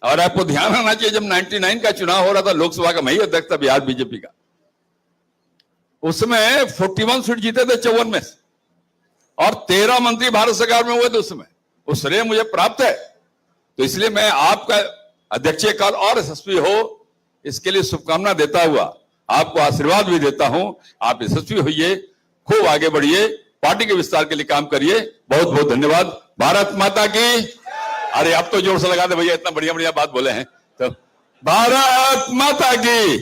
और आपको ध्यान रखना चाहिए, जब 99 का चुनाव हो रहा था लोकसभा का, मैं ही अध्यक्ष था बिहार बीजेपी का, उसमें 41 सीट जीते थे 54 में से, और 13 मंत्री भारत सरकार में हुए थे उसमें। उस श्रेय मुझे प्राप्त है। तो इसलिए मैं आपका अध्यक्षीय काल और यशस्वी हो, इसके लिए शुभकामना देता हुआ आपको आशीर्वाद भी देता हूं। आप यशस्वी होइए, खूब आगे बढ़िए, पार्टी के विस्तार के लिए काम करिए। बहुत बहुत धन्यवाद। भारत माता की। अरे अब तो जोर से लगा दे भैया, इतना बढ़िया बढ़िया बात बोले हैं तो। भारत माता की,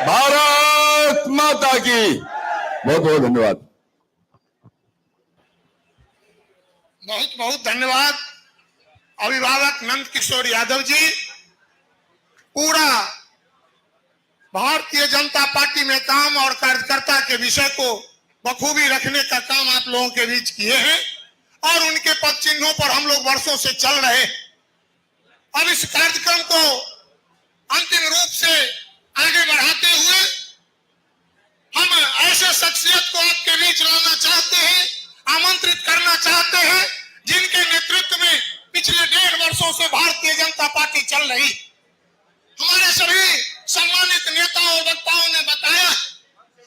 भारत माता की। बहुत बहुत धन्यवाद। बहुत बहुत धन्यवाद अभिभावक नंद किशोर यादव जी। पूरा भारतीय जनता पार्टी में काम और कार्यकर्ता के विषय को बखूबी रखने का काम आप लोगों के बीच किए हैं, और उनके पद चिन्हों पर हम लोग वर्षों से चल रहे। अब इस कार्यक्रम को अंतिम रूप से आगे बढ़ाते हुए हम ऐसे शख्सियत को आपके बीच लाना चाहते हैं, आमंत्रित करना चाहते हैं, जिनके नेतृत्व में पिछले 1.5 वर्षों से भारतीय जनता पार्टी चल रही। हमारे सभी सम्मानित नेताओं और वक्ताओं ने बताया,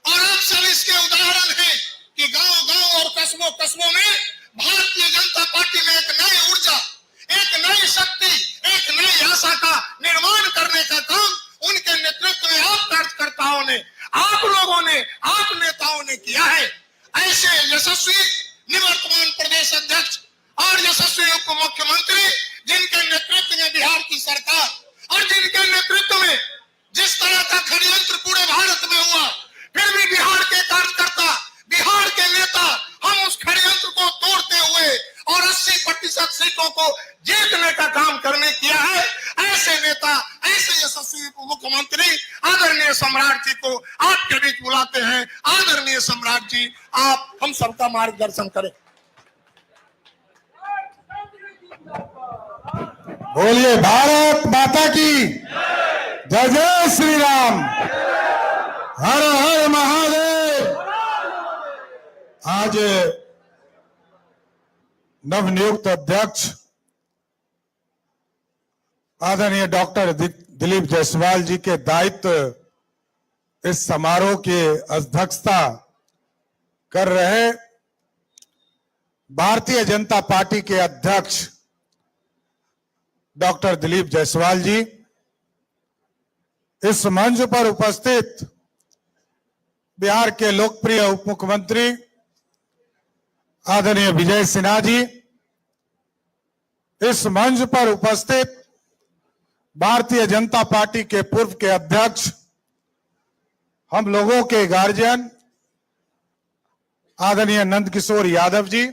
और आप सब इसके उदाहरण हैं कि गांव-गांव और कस्बों में भारतीय जनता पार्टी में एक नई ऊर्जा, एक नई शक्ति, एक नई आशा का निर्माण करने का काम उनके नेतृत्व में आप कार्यकर्ताओं ने, आप लोगों ने, आप नेताओं ने किया है। ऐसे यशस्वी निवर्तमान प्रदेश अध्यक्ष और यशस्वी उप मुख्यमंत्री, जिनके नेतृत्व में बिहार की सरकार और जिनके नेतृत्व में जिस तरह का षड्यंत्र पूरे भारत में हुआ, फिर भी बिहार के कार्यकर्ता, बिहार के नेता, हम उस षड्यंत्र को तोड़ते हुए और 80% सीटों को जीतने का काम करने किया है। यशस्वी उप मुख्यमंत्री आदरणीय सम्राट जी को आपके बीच बुलाते हैं। आदरणीय सम्राट जी, आप हम सबका मार्गदर्शन करें। बोलिए भारत माता की जय। जय श्री राम। हर हर महादेव। आज नवनियुक्त अध्यक्ष आदरणीय डॉक्टर दिलीप जायसवाल जी के दायित्व इस समारोह की अध्यक्षता कर रहे भारतीय जनता पार्टी के अध्यक्ष डॉक्टर दिलीप जायसवाल जी, इस मंच पर उपस्थित बिहार के लोकप्रिय उप मुख्यमंत्री आदरणीय विजय सिन्हा जी, इस मंच पर उपस्थित भारतीय जनता पार्टी के पूर्व के अध्यक्ष, हम लोगों के गार्जियन आदरणीय नंदकिशोर यादव जी,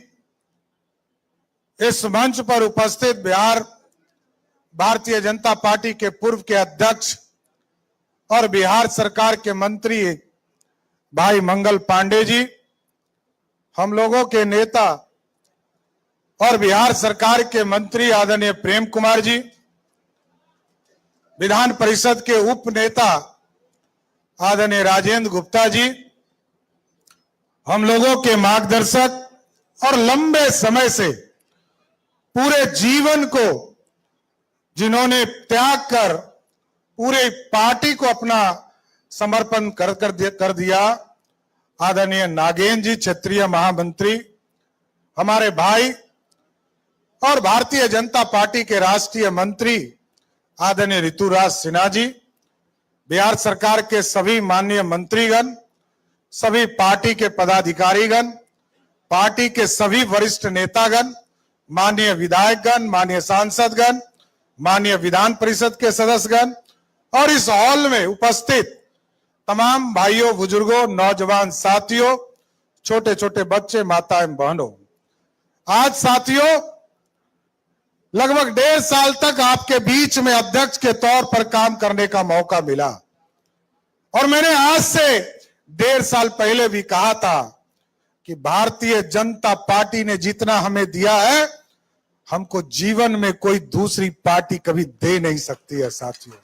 इस मंच पर उपस्थित बिहार भारतीय जनता पार्टी के पूर्व के अध्यक्ष और बिहार सरकार के मंत्री भाई मंगल पांडे जी, हम लोगों के नेता और बिहार सरकार के मंत्री आदरणीय प्रेम कुमार जी, विधान परिषद के उप नेता आदरणीय राजेंद्र गुप्ता जी, हम लोगों के मार्गदर्शक और लंबे समय से पूरे जीवन को जिन्होंने त्याग कर पूरे पार्टी को अपना समर्पण कर दिया, आदरणीय नागेंद्र जी क्षेत्रीय महामंत्री, हमारे भाई और भारतीय जनता पार्टी के राष्ट्रीय मंत्री आदरणीय ऋतुराज सिन्हा जी, बिहार सरकार के सभी माननीय मंत्रीगण, सभी पार्टी के पदाधिकारीगण, पार्टी के सभी वरिष्ठ नेतागण, माननीय विधायकगण, माननीय सांसदगण, माननीय विधान परिषद के सदस्यगण और इस हॉल में उपस्थित तमाम भाइयों, बुजुर्गों, नौजवान साथियों, छोटे छोटे बच्चे, माताएं, बहनों, आज साथियों लगभग 1.5 साल तक आपके बीच में अध्यक्ष के तौर पर काम करने का मौका मिला और मैंने आज से 1.5 साल पहले भी कहा था कि भारतीय जनता पार्टी ने जितना हमें दिया है, हमको जीवन में कोई दूसरी पार्टी कभी दे नहीं सकती है साथियों।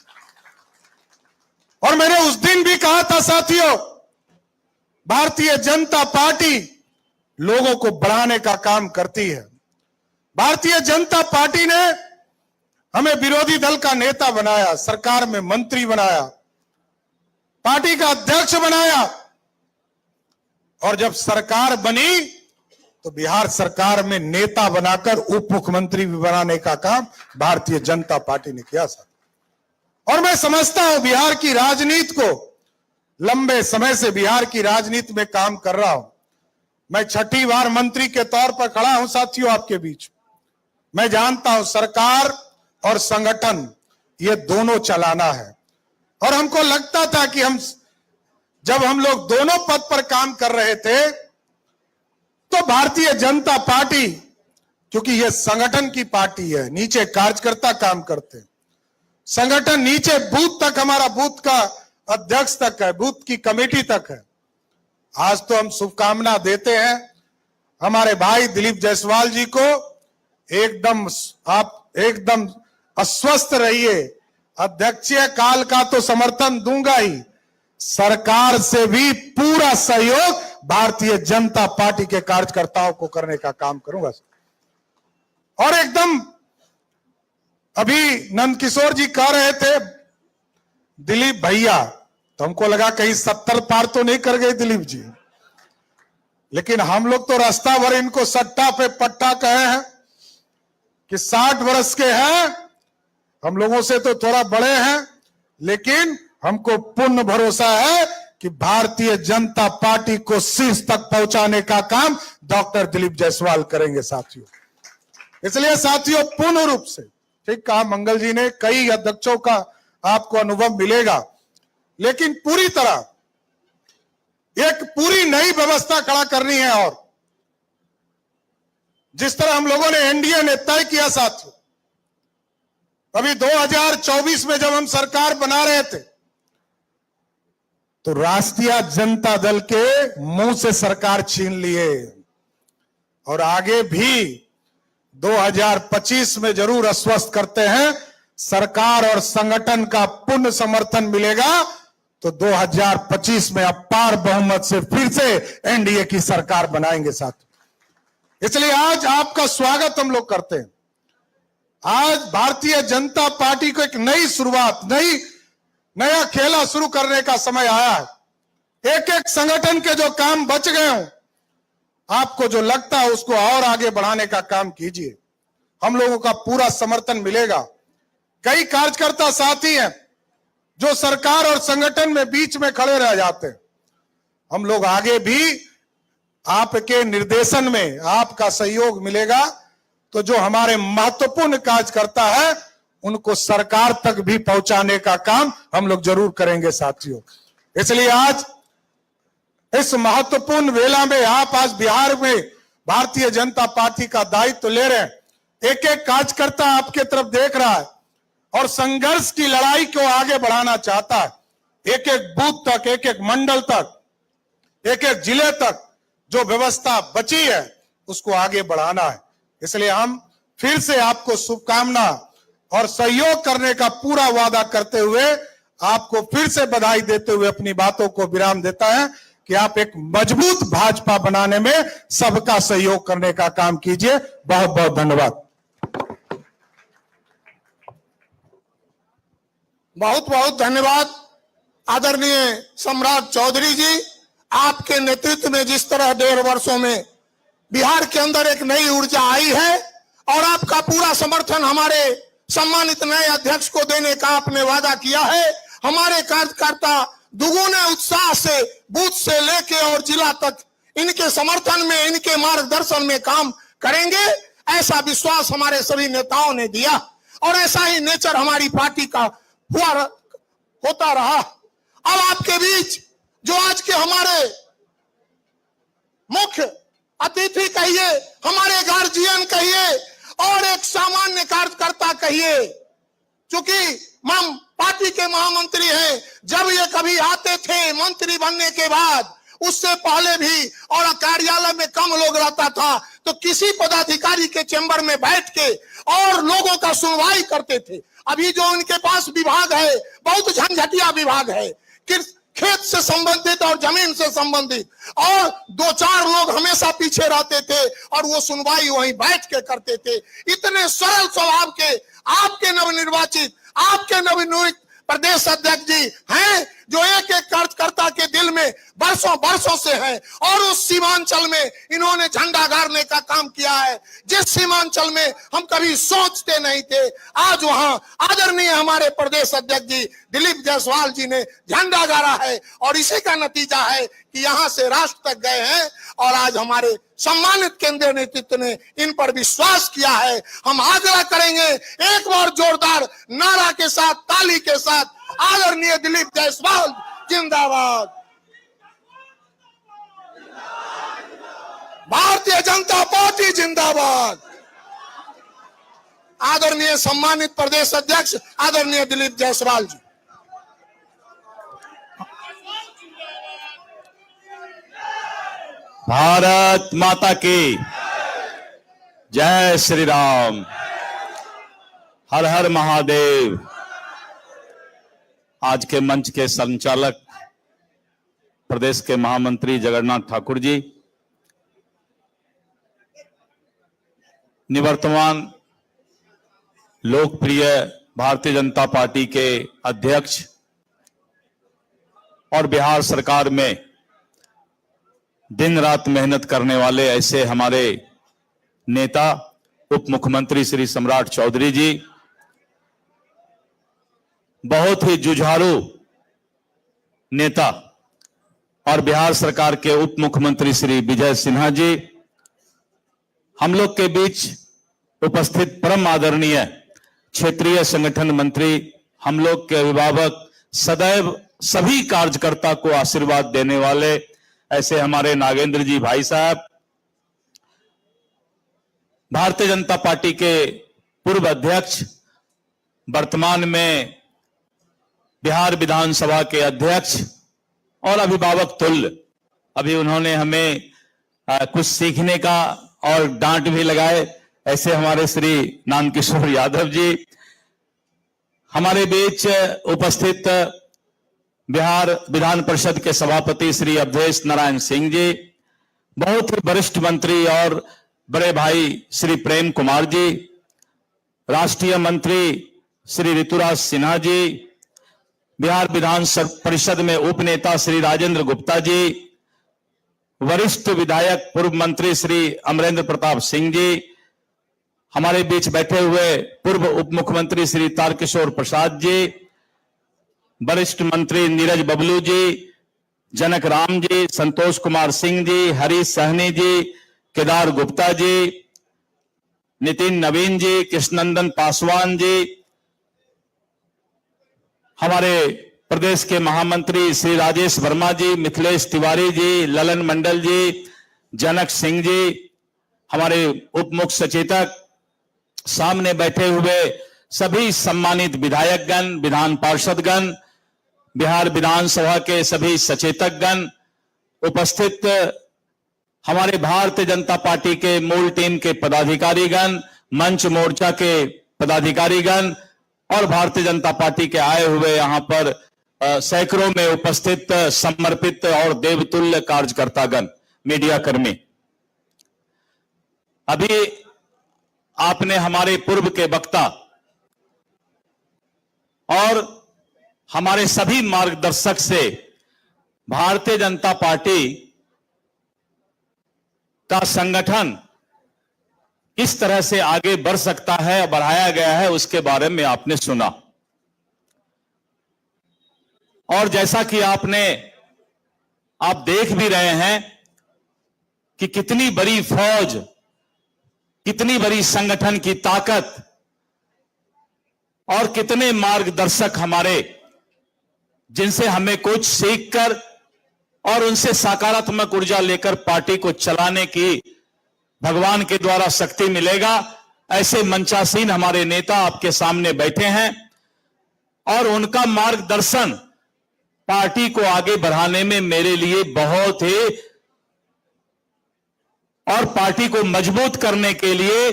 और मैंने उस दिन भी कहा था साथियों, भारतीय जनता पार्टी लोगों को बढ़ाने का काम करती है। भारतीय जनता पार्टी ने हमें विरोधी दल का नेता बनाया, सरकार में मंत्री बनाया, पार्टी का अध्यक्ष बनाया और जब सरकार बनी तो बिहार सरकार में नेता बनाकर उप मुख्यमंत्री भी बनाने का काम भारतीय जनता पार्टी ने किया था। और मैं समझता हूं बिहार की राजनीति को, लंबे समय से बिहार की राजनीति में काम कर रहा हूं, मैं 6ठी बार मंत्री के तौर पर खड़ा हूं साथियों आपके बीच। मैं जानता हूं सरकार और संगठन ये दोनों चलाना है और हमको लगता था कि जब हम लोग दोनों पद पर काम कर रहे थे तो भारतीय जनता पार्टी, क्योंकि यह संगठन की पार्टी है, नीचे कार्यकर्ता काम करते हैं, संगठन नीचे बूथ तक, हमारा बूथ का अध्यक्ष तक है, बूथ की कमेटी तक है। आज तो हम शुभकामना देते हैं हमारे भाई दिलीप जायसवाल जी को, आप एकदम अस्वस्थ रहिए, अध्यक्षीय काल का तो समर्थन दूंगा ही, सरकार से भी पूरा सहयोग भारतीय जनता पार्टी के कार्यकर्ताओं को करने का काम करूंगा। और एकदम अभी नंदकिशोर जी कह रहे थे दिलीप भैया, तो हमको लगा कहीं 70 पार तो नहीं कर गए दिलीप जी, लेकिन हम लोग तो रास्ता भर इनको सट्टा पे पट्टा कहे हैं कि 60 वर्ष के हैं, हम लोगों से तो थोड़ा बड़े हैं, लेकिन हमको पूर्ण भरोसा है कि भारतीय जनता पार्टी को शीर्ष तक पहुंचाने का काम डॉक्टर दिलीप जायसवाल करेंगे साथियों। इसलिए साथियों पूर्ण रूप से, ठीक कहा मंगल जी ने, कई अध्यक्षों का आपको अनुभव मिलेगा, लेकिन पूरी तरह एक पूरी नई व्यवस्था खड़ा करनी है। और जिस तरह हम लोगों ने एनडीए ने तय किया साथियों, अभी 2024 में जब हम सरकार बना रहे थे तो राष्ट्रीय जनता दल के मुंह से सरकार छीन लिए, और आगे भी 2025 में जरूर आश्वस्त करते हैं सरकार और संगठन का पूर्ण समर्थन मिलेगा तो 2025 में अपार बहुमत से फिर से एनडीए की सरकार बनाएंगे साथ। इसलिए आज आपका स्वागत हम लोग करते हैं। आज भारतीय जनता पार्टी को एक नई शुरुआत, नया खेला शुरू करने का समय आया है। एक एक संगठन के जो काम बच गए हों, आपको जो लगता है उसको और आगे बढ़ाने का काम कीजिए। हम लोगों का पूरा समर्थन मिलेगा। कई कार्यकर्ता साथी हैं जो सरकार और संगठन में बीच में खड़े रह जाते हैं। हम लोग आगे भी आपके निर्देशन में आपका सहयोग मिलेगा तो जो हमारे महत्वपूर्ण कार्यकर्ता है उनको सरकार तक भी पहुंचाने का काम हम लोग जरूर करेंगे साथियों। इसलिए आज इस महत्वपूर्ण वेला में आप आज बिहार में भारतीय जनता पार्टी का दायित्व ले रहे हैं। एक एक कार्यकर्ता आपके तरफ देख रहा है और संघर्ष की लड़ाई को आगे बढ़ाना चाहता है। एक एक बूथ तक, एक एक मंडल तक, एक एक जिले तक जो व्यवस्था बची है उसको आगे बढ़ाना है। इसलिए हम फिर से आपको शुभकामना और सहयोग करने का पूरा वादा करते हुए आपको फिर से बधाई देते हुए अपनी बातों को विराम देता है कि आप एक मजबूत भाजपा बनाने में सबका सहयोग करने का काम कीजिए। बहुत बहुत धन्यवाद। बहुत बहुत धन्यवाद आदरणीय सम्राट चौधरी जी। आपके नेतृत्व में जिस तरह 1.5 वर्षों में बिहार के अंदर एक नई ऊर्जा आई है और आपका पूरा समर्थन हमारे सम्मानित नए अध्यक्ष को देने का आपने वादा किया है। हमारे कार्यकर्ता दुगुने उत्साह से बूथ से लेके और जिला तक इनके समर्थन में, इनके मार्गदर्शन में काम करेंगे, ऐसा विश्वास हमारे सभी नेताओं ने दिया और ऐसा ही नेचर हमारी पार्टी का होता रहा। अब आपके बीच जो आज के हमारे मुख्य अतिथि कहिए, हमारे गार्जियन कहिए और एक सामान्य कार्यकर्ता कहिए, क्योंकि हम पार्टी के महामंत्री हैं। जब ये कभी आते थे मंत्री बनने के बाद, उससे पहले भी और कार्यालय में कम लोग रहता था तो किसी पदाधिकारी के चेंबर में बैठ के और लोगों का सुनवाई करते थे। अभी जो उनके पास विभाग है बहुत झंझटिया विभाग है, खेत से संबंधित और जमीन से संबंधित, और 2-4 लोग हमेशा पीछे रहते थे और वो सुनवाई वहीं बैठ के करते थे। इतने सरल स्वभाव के आपके नवनिर्वाचित, आपके नवनियुक्त प्रदेश अध्यक्ष जी हैं जो एक एक कार्यकर्ता के दिल में बरसों से है और उस सीमांचल में इन्होंने झंडा गाड़ने का काम किया है। जिस सीमांचल में हम कभी सोचते नहीं थे, आज वहां आदरणीय हमारे प्रदेश अध्यक्ष जी दिलीप जायसवाल जी ने झंडा गाड़ा है और इसी का नतीजा है कि यहां से राष्ट्र तक गए हैं और आज हमारे सम्मानित केंद्रीय नेतृत्व ने इन पर विश्वास किया है। हम आग्रह करेंगे एक बार जोरदार नारा के साथ, ताली के साथ, आदरणीय दिलीप जायसवाल जिंदाबाद, भारतीय जनता पार्टी जिंदाबाद, आदरणीय सम्मानित प्रदेश अध्यक्ष आदरणीय दिलीप जायसवाल जी। भारत माता की जय श्री राम, हर हर महादेव। आज के मंच के संचालक प्रदेश के महामंत्री जगन्नाथ ठाकुर जी, निवर्तमान लोकप्रिय भारतीय जनता पार्टी के अध्यक्ष और बिहार सरकार में दिन रात मेहनत करने वाले ऐसे हमारे नेता उप मुख्यमंत्री श्री सम्राट चौधरी जी, बहुत ही जुझारू नेता और बिहार सरकार के उप मुख्यमंत्री श्री विजय सिन्हा जी, हम लोग के बीच उपस्थित परम आदरणीय क्षेत्रीय संगठन मंत्री, हम लोग के अभिभावक, सदैव सभी कार्यकर्ता को आशीर्वाद देने वाले ऐसे हमारे नागेंद्र जी भाई साहब, भारतीय जनता पार्टी के पूर्व अध्यक्ष वर्तमान में बिहार विधानसभा के अध्यक्ष और अभिभावक तुल्य। अभी उन्होंने हमें कुछ सीखने का और डांट भी लगाए, ऐसे हमारे श्री नंदकिशोर यादव जी। हमारे बीच उपस्थित बिहार विधान परिषद के सभापति श्री अवधेश नारायण सिंह जी, बहुत ही वरिष्ठ मंत्री और बड़े भाई श्री प्रेम कुमार जी, राष्ट्रीय मंत्री श्री ऋतुराज सिन्हा जी, बिहार विधान परिषद में उपनेता श्री राजेंद्र गुप्ता जी, वरिष्ठ विधायक पूर्व मंत्री श्री अमरेंद्र प्रताप सिंह जी, हमारे बीच बैठे हुए पूर्व उप मुख्यमंत्री श्री तारकिशोर प्रसाद जी, वरिष्ठ मंत्री नीरज बबलू जी, जनक राम जी, संतोष कुमार सिंह जी, हरीश सहनी जी, केदार गुप्ता जी, नितिन नवीन जी, कृष्णनंदन पासवान जी, हमारे प्रदेश के महामंत्री श्री राजेश वर्मा जी, मिथिलेश तिवारी जी, ललन मंडल जी, जनक सिंह जी, हमारे उप मुख्य सचेतक, सामने बैठे हुए सभी सम्मानित विधायकगण, विधान पार्षदगण, बिहार विधानसभा के सभी सचेतकगण, उपस्थित हमारे भारतीय जनता पार्टी के मूल टीम के पदाधिकारीगण, मंच मोर्चा के पदाधिकारीगण और भारतीय जनता पार्टी के आए हुए यहां पर सैकड़ों में उपस्थित समर्पित और देवतुल्य कार्यकर्तागण, मीडिया कर्मी। अभी आपने हमारे पूर्व के वक्ता और हमारे सभी मार्गदर्शक से भारतीय जनता पार्टी का संगठन किस तरह से आगे बढ़ सकता है, बढ़ाया गया है, उसके बारे में आपने सुना। और जैसा कि आप देख भी रहे हैं कि कितनी बड़ी फौज, कितनी बड़ी संगठन की ताकत और कितने मार्गदर्शक हमारे, जिनसे हमें कुछ सीखकर और उनसे सकारात्मक ऊर्जा लेकर पार्टी को चलाने की भगवान के द्वारा शक्ति मिलेगा। ऐसे मंचासीन हमारे नेता आपके सामने बैठे हैं और उनका मार्गदर्शन पार्टी को आगे बढ़ाने में मेरे लिए बहुत ही, और पार्टी को मजबूत करने के लिए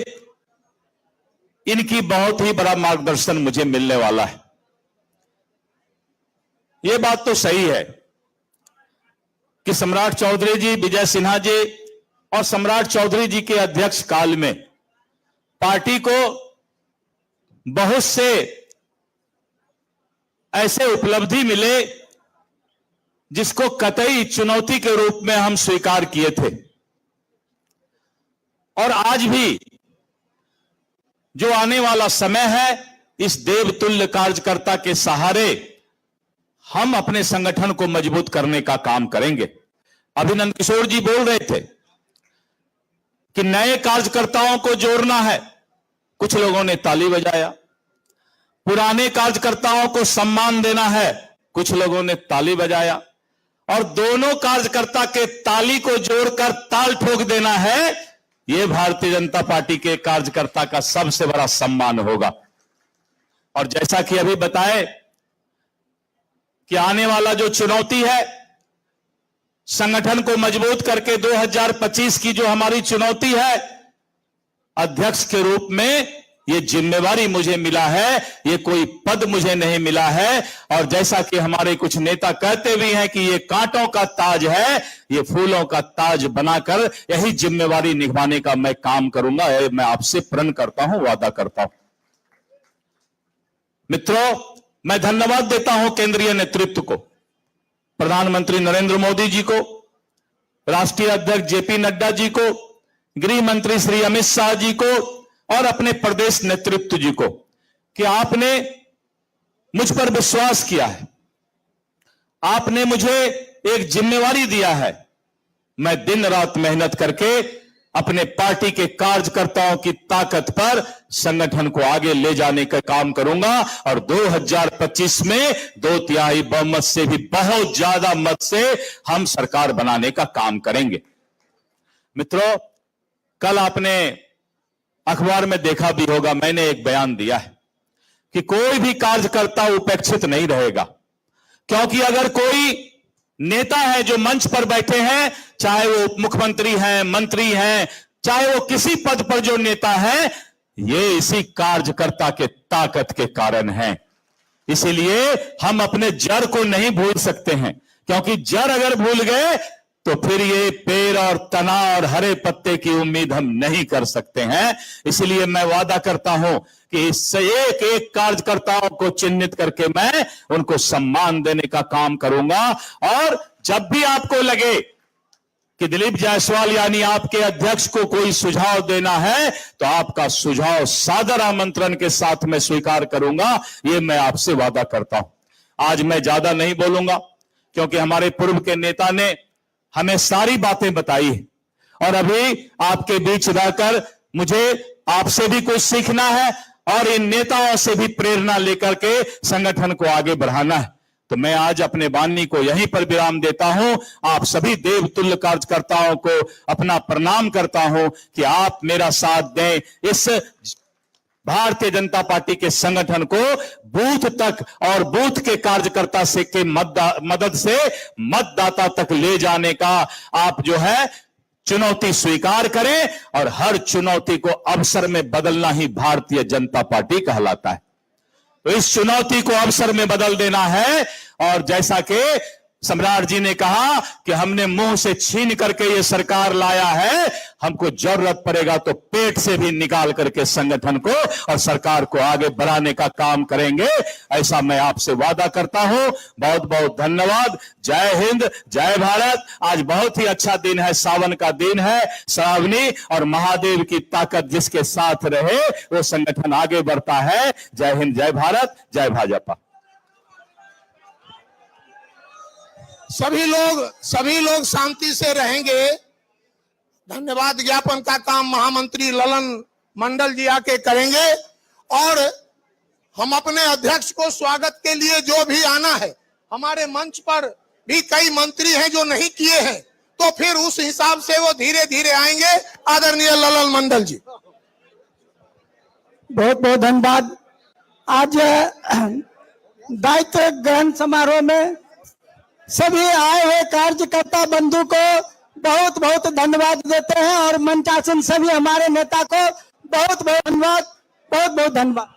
इनकी बहुत ही बड़ा मार्गदर्शन मुझे मिलने वाला है। यह बात तो सही है कि सम्राट चौधरी जी, विजय सिन्हा जी और सम्राट चौधरी जी के अध्यक्ष काल में पार्टी को बहुत से ऐसे उपलब्धि मिले जिसको कतई चुनौती के रूप में हम स्वीकार किए थे। और आज भी जो आने वाला समय है, इस देवतुल्य कार्यकर्ता के सहारे हम अपने संगठन को मजबूत करने का काम करेंगे। अभी नंदकिशोर जी बोल रहे थे कि नए कार्यकर्ताओं को जोड़ना है, कुछ लोगों ने ताली बजाया। पुराने कार्यकर्ताओं को सम्मान देना है, कुछ लोगों ने ताली बजाया। और दोनों कार्यकर्ता के ताली को जोड़कर ताल ठोक देना है, यह भारतीय जनता पार्टी के कार्यकर्ता का सबसे बड़ा सम्मान होगा। और जैसा कि अभी बताए कि आने वाला जो चुनौती है, संगठन को मजबूत करके 2025 की जो हमारी चुनौती है, अध्यक्ष के रूप में ये जिम्मेवारी मुझे मिला है, ये कोई पद मुझे नहीं मिला है। और जैसा कि हमारे कुछ नेता कहते भी हैं कि ये कांटों का ताज है, ये फूलों का ताज बनाकर यही जिम्मेवारी निभाने का मैं काम करूंगा। मैं आपसे प्रण करता हूं, वादा करता हूं। मित्रों, मैं धन्यवाद देता हूं केंद्रीय नेतृत्व को, प्रधानमंत्री नरेंद्र मोदी जी को, राष्ट्रीय अध्यक्ष जेपी नड्डा जी को, गृह मंत्री श्री अमित शाह जी को और अपने प्रदेश नेतृत्व जी को कि आपने मुझ पर विश्वास किया है, आपने मुझे एक जिम्मेवारी दिया है। मैं दिन रात मेहनत करके अपने पार्टी के कार्यकर्ताओं की ताकत पर संगठन को आगे ले जाने का काम करूंगा और 2025 में 2/3 बहुमत से भी बहुत ज्यादा मत से हम सरकार बनाने का काम करेंगे। मित्रों, कल आपने अखबार में देखा भी होगा, मैंने एक बयान दिया है कि कोई भी कार्यकर्ता उपेक्षित नहीं रहेगा, क्योंकि अगर कोई नेता है जो मंच पर बैठे हैं, चाहे वो उप मुख्यमंत्री हैं, मंत्री हैं, चाहे वो किसी पद पर जो नेता है, ये इसी कार्यकर्ता के ताकत के कारण है। इसीलिए हम अपने जड़ को नहीं भूल सकते हैं, क्योंकि जड़ अगर भूल गए तो फिर ये पेड़ और तना और हरे पत्ते की उम्मीद हम नहीं कर सकते हैं। इसलिए मैं वादा करता हूं कि इससे एक एक कार्यकर्ताओं को चिन्हित करके मैं उनको सम्मान देने का काम करूंगा। और जब भी आपको लगे कि दिलीप जायसवाल यानी आपके अध्यक्ष को कोई सुझाव देना है, तो आपका सुझाव सादर आमंत्रण के साथ मैं स्वीकार करूंगा, ये मैं आपसे वादा करता हूं। आज मैं ज्यादा नहीं बोलूंगा, क्योंकि हमारे पूर्व के नेता ने हमें सारी बातें बताई है और अभी आपके बीच रहकर मुझे आपसे भी कुछ सीखना है और इन नेताओं से भी प्रेरणा लेकर के संगठन को आगे बढ़ाना है। तो मैं आज अपने वाणी को यहीं पर विराम देता हूं। आप सभी देवतुल्य कार्यकर्ताओं को अपना प्रणाम करता हूं कि आप मेरा साथ दें, इस भारतीय जनता पार्टी के संगठन को बूथ तक और बूथ के कार्यकर्ता से के मदद से मतदाता तक ले जाने का आप जो है चुनौती स्वीकार करें, और हर चुनौती को अवसर में बदलना ही भारतीय जनता पार्टी कहलाता है। तो इस चुनौती को अवसर में बदल देना है। और जैसा कि सम्राट जी ने कहा कि हमने मुंह से छीन करके ये सरकार लाया है, हमको जरूरत पड़ेगा तो पेट से भी निकाल करके संगठन को और सरकार को आगे बढ़ाने का काम करेंगे, ऐसा मैं आपसे वादा करता हूं। बहुत बहुत धन्यवाद। जय हिंद, जय भारत। आज बहुत ही अच्छा दिन है, सावन का दिन है, श्रावणी, और महादेव की ताकत जिसके साथ रहे वो संगठन आगे बढ़ता है। जय हिंद, जय भारत, जय भाजपा। सभी लोग शांति से रहेंगे। धन्यवाद ज्ञापन का काम महामंत्री ललन मंडल जी आके करेंगे, और हम अपने अध्यक्ष को स्वागत के लिए जो भी आना है, हमारे मंच पर भी कई मंत्री हैं जो नहीं किए हैं, तो फिर उस हिसाब से वो धीरे धीरे आएंगे। आदरणीय ललन मंडल जी, बहुत बहुत धन्यवाद। आज दायित्व ग्रहण समारोह में सभी आए हुए कार्यकर्ता बंधु को बहुत बहुत धन्यवाद देते हैं, और मंचासन सभी हमारे नेता को बहुत बहुत धन्यवाद, बहुत बहुत धन्यवाद।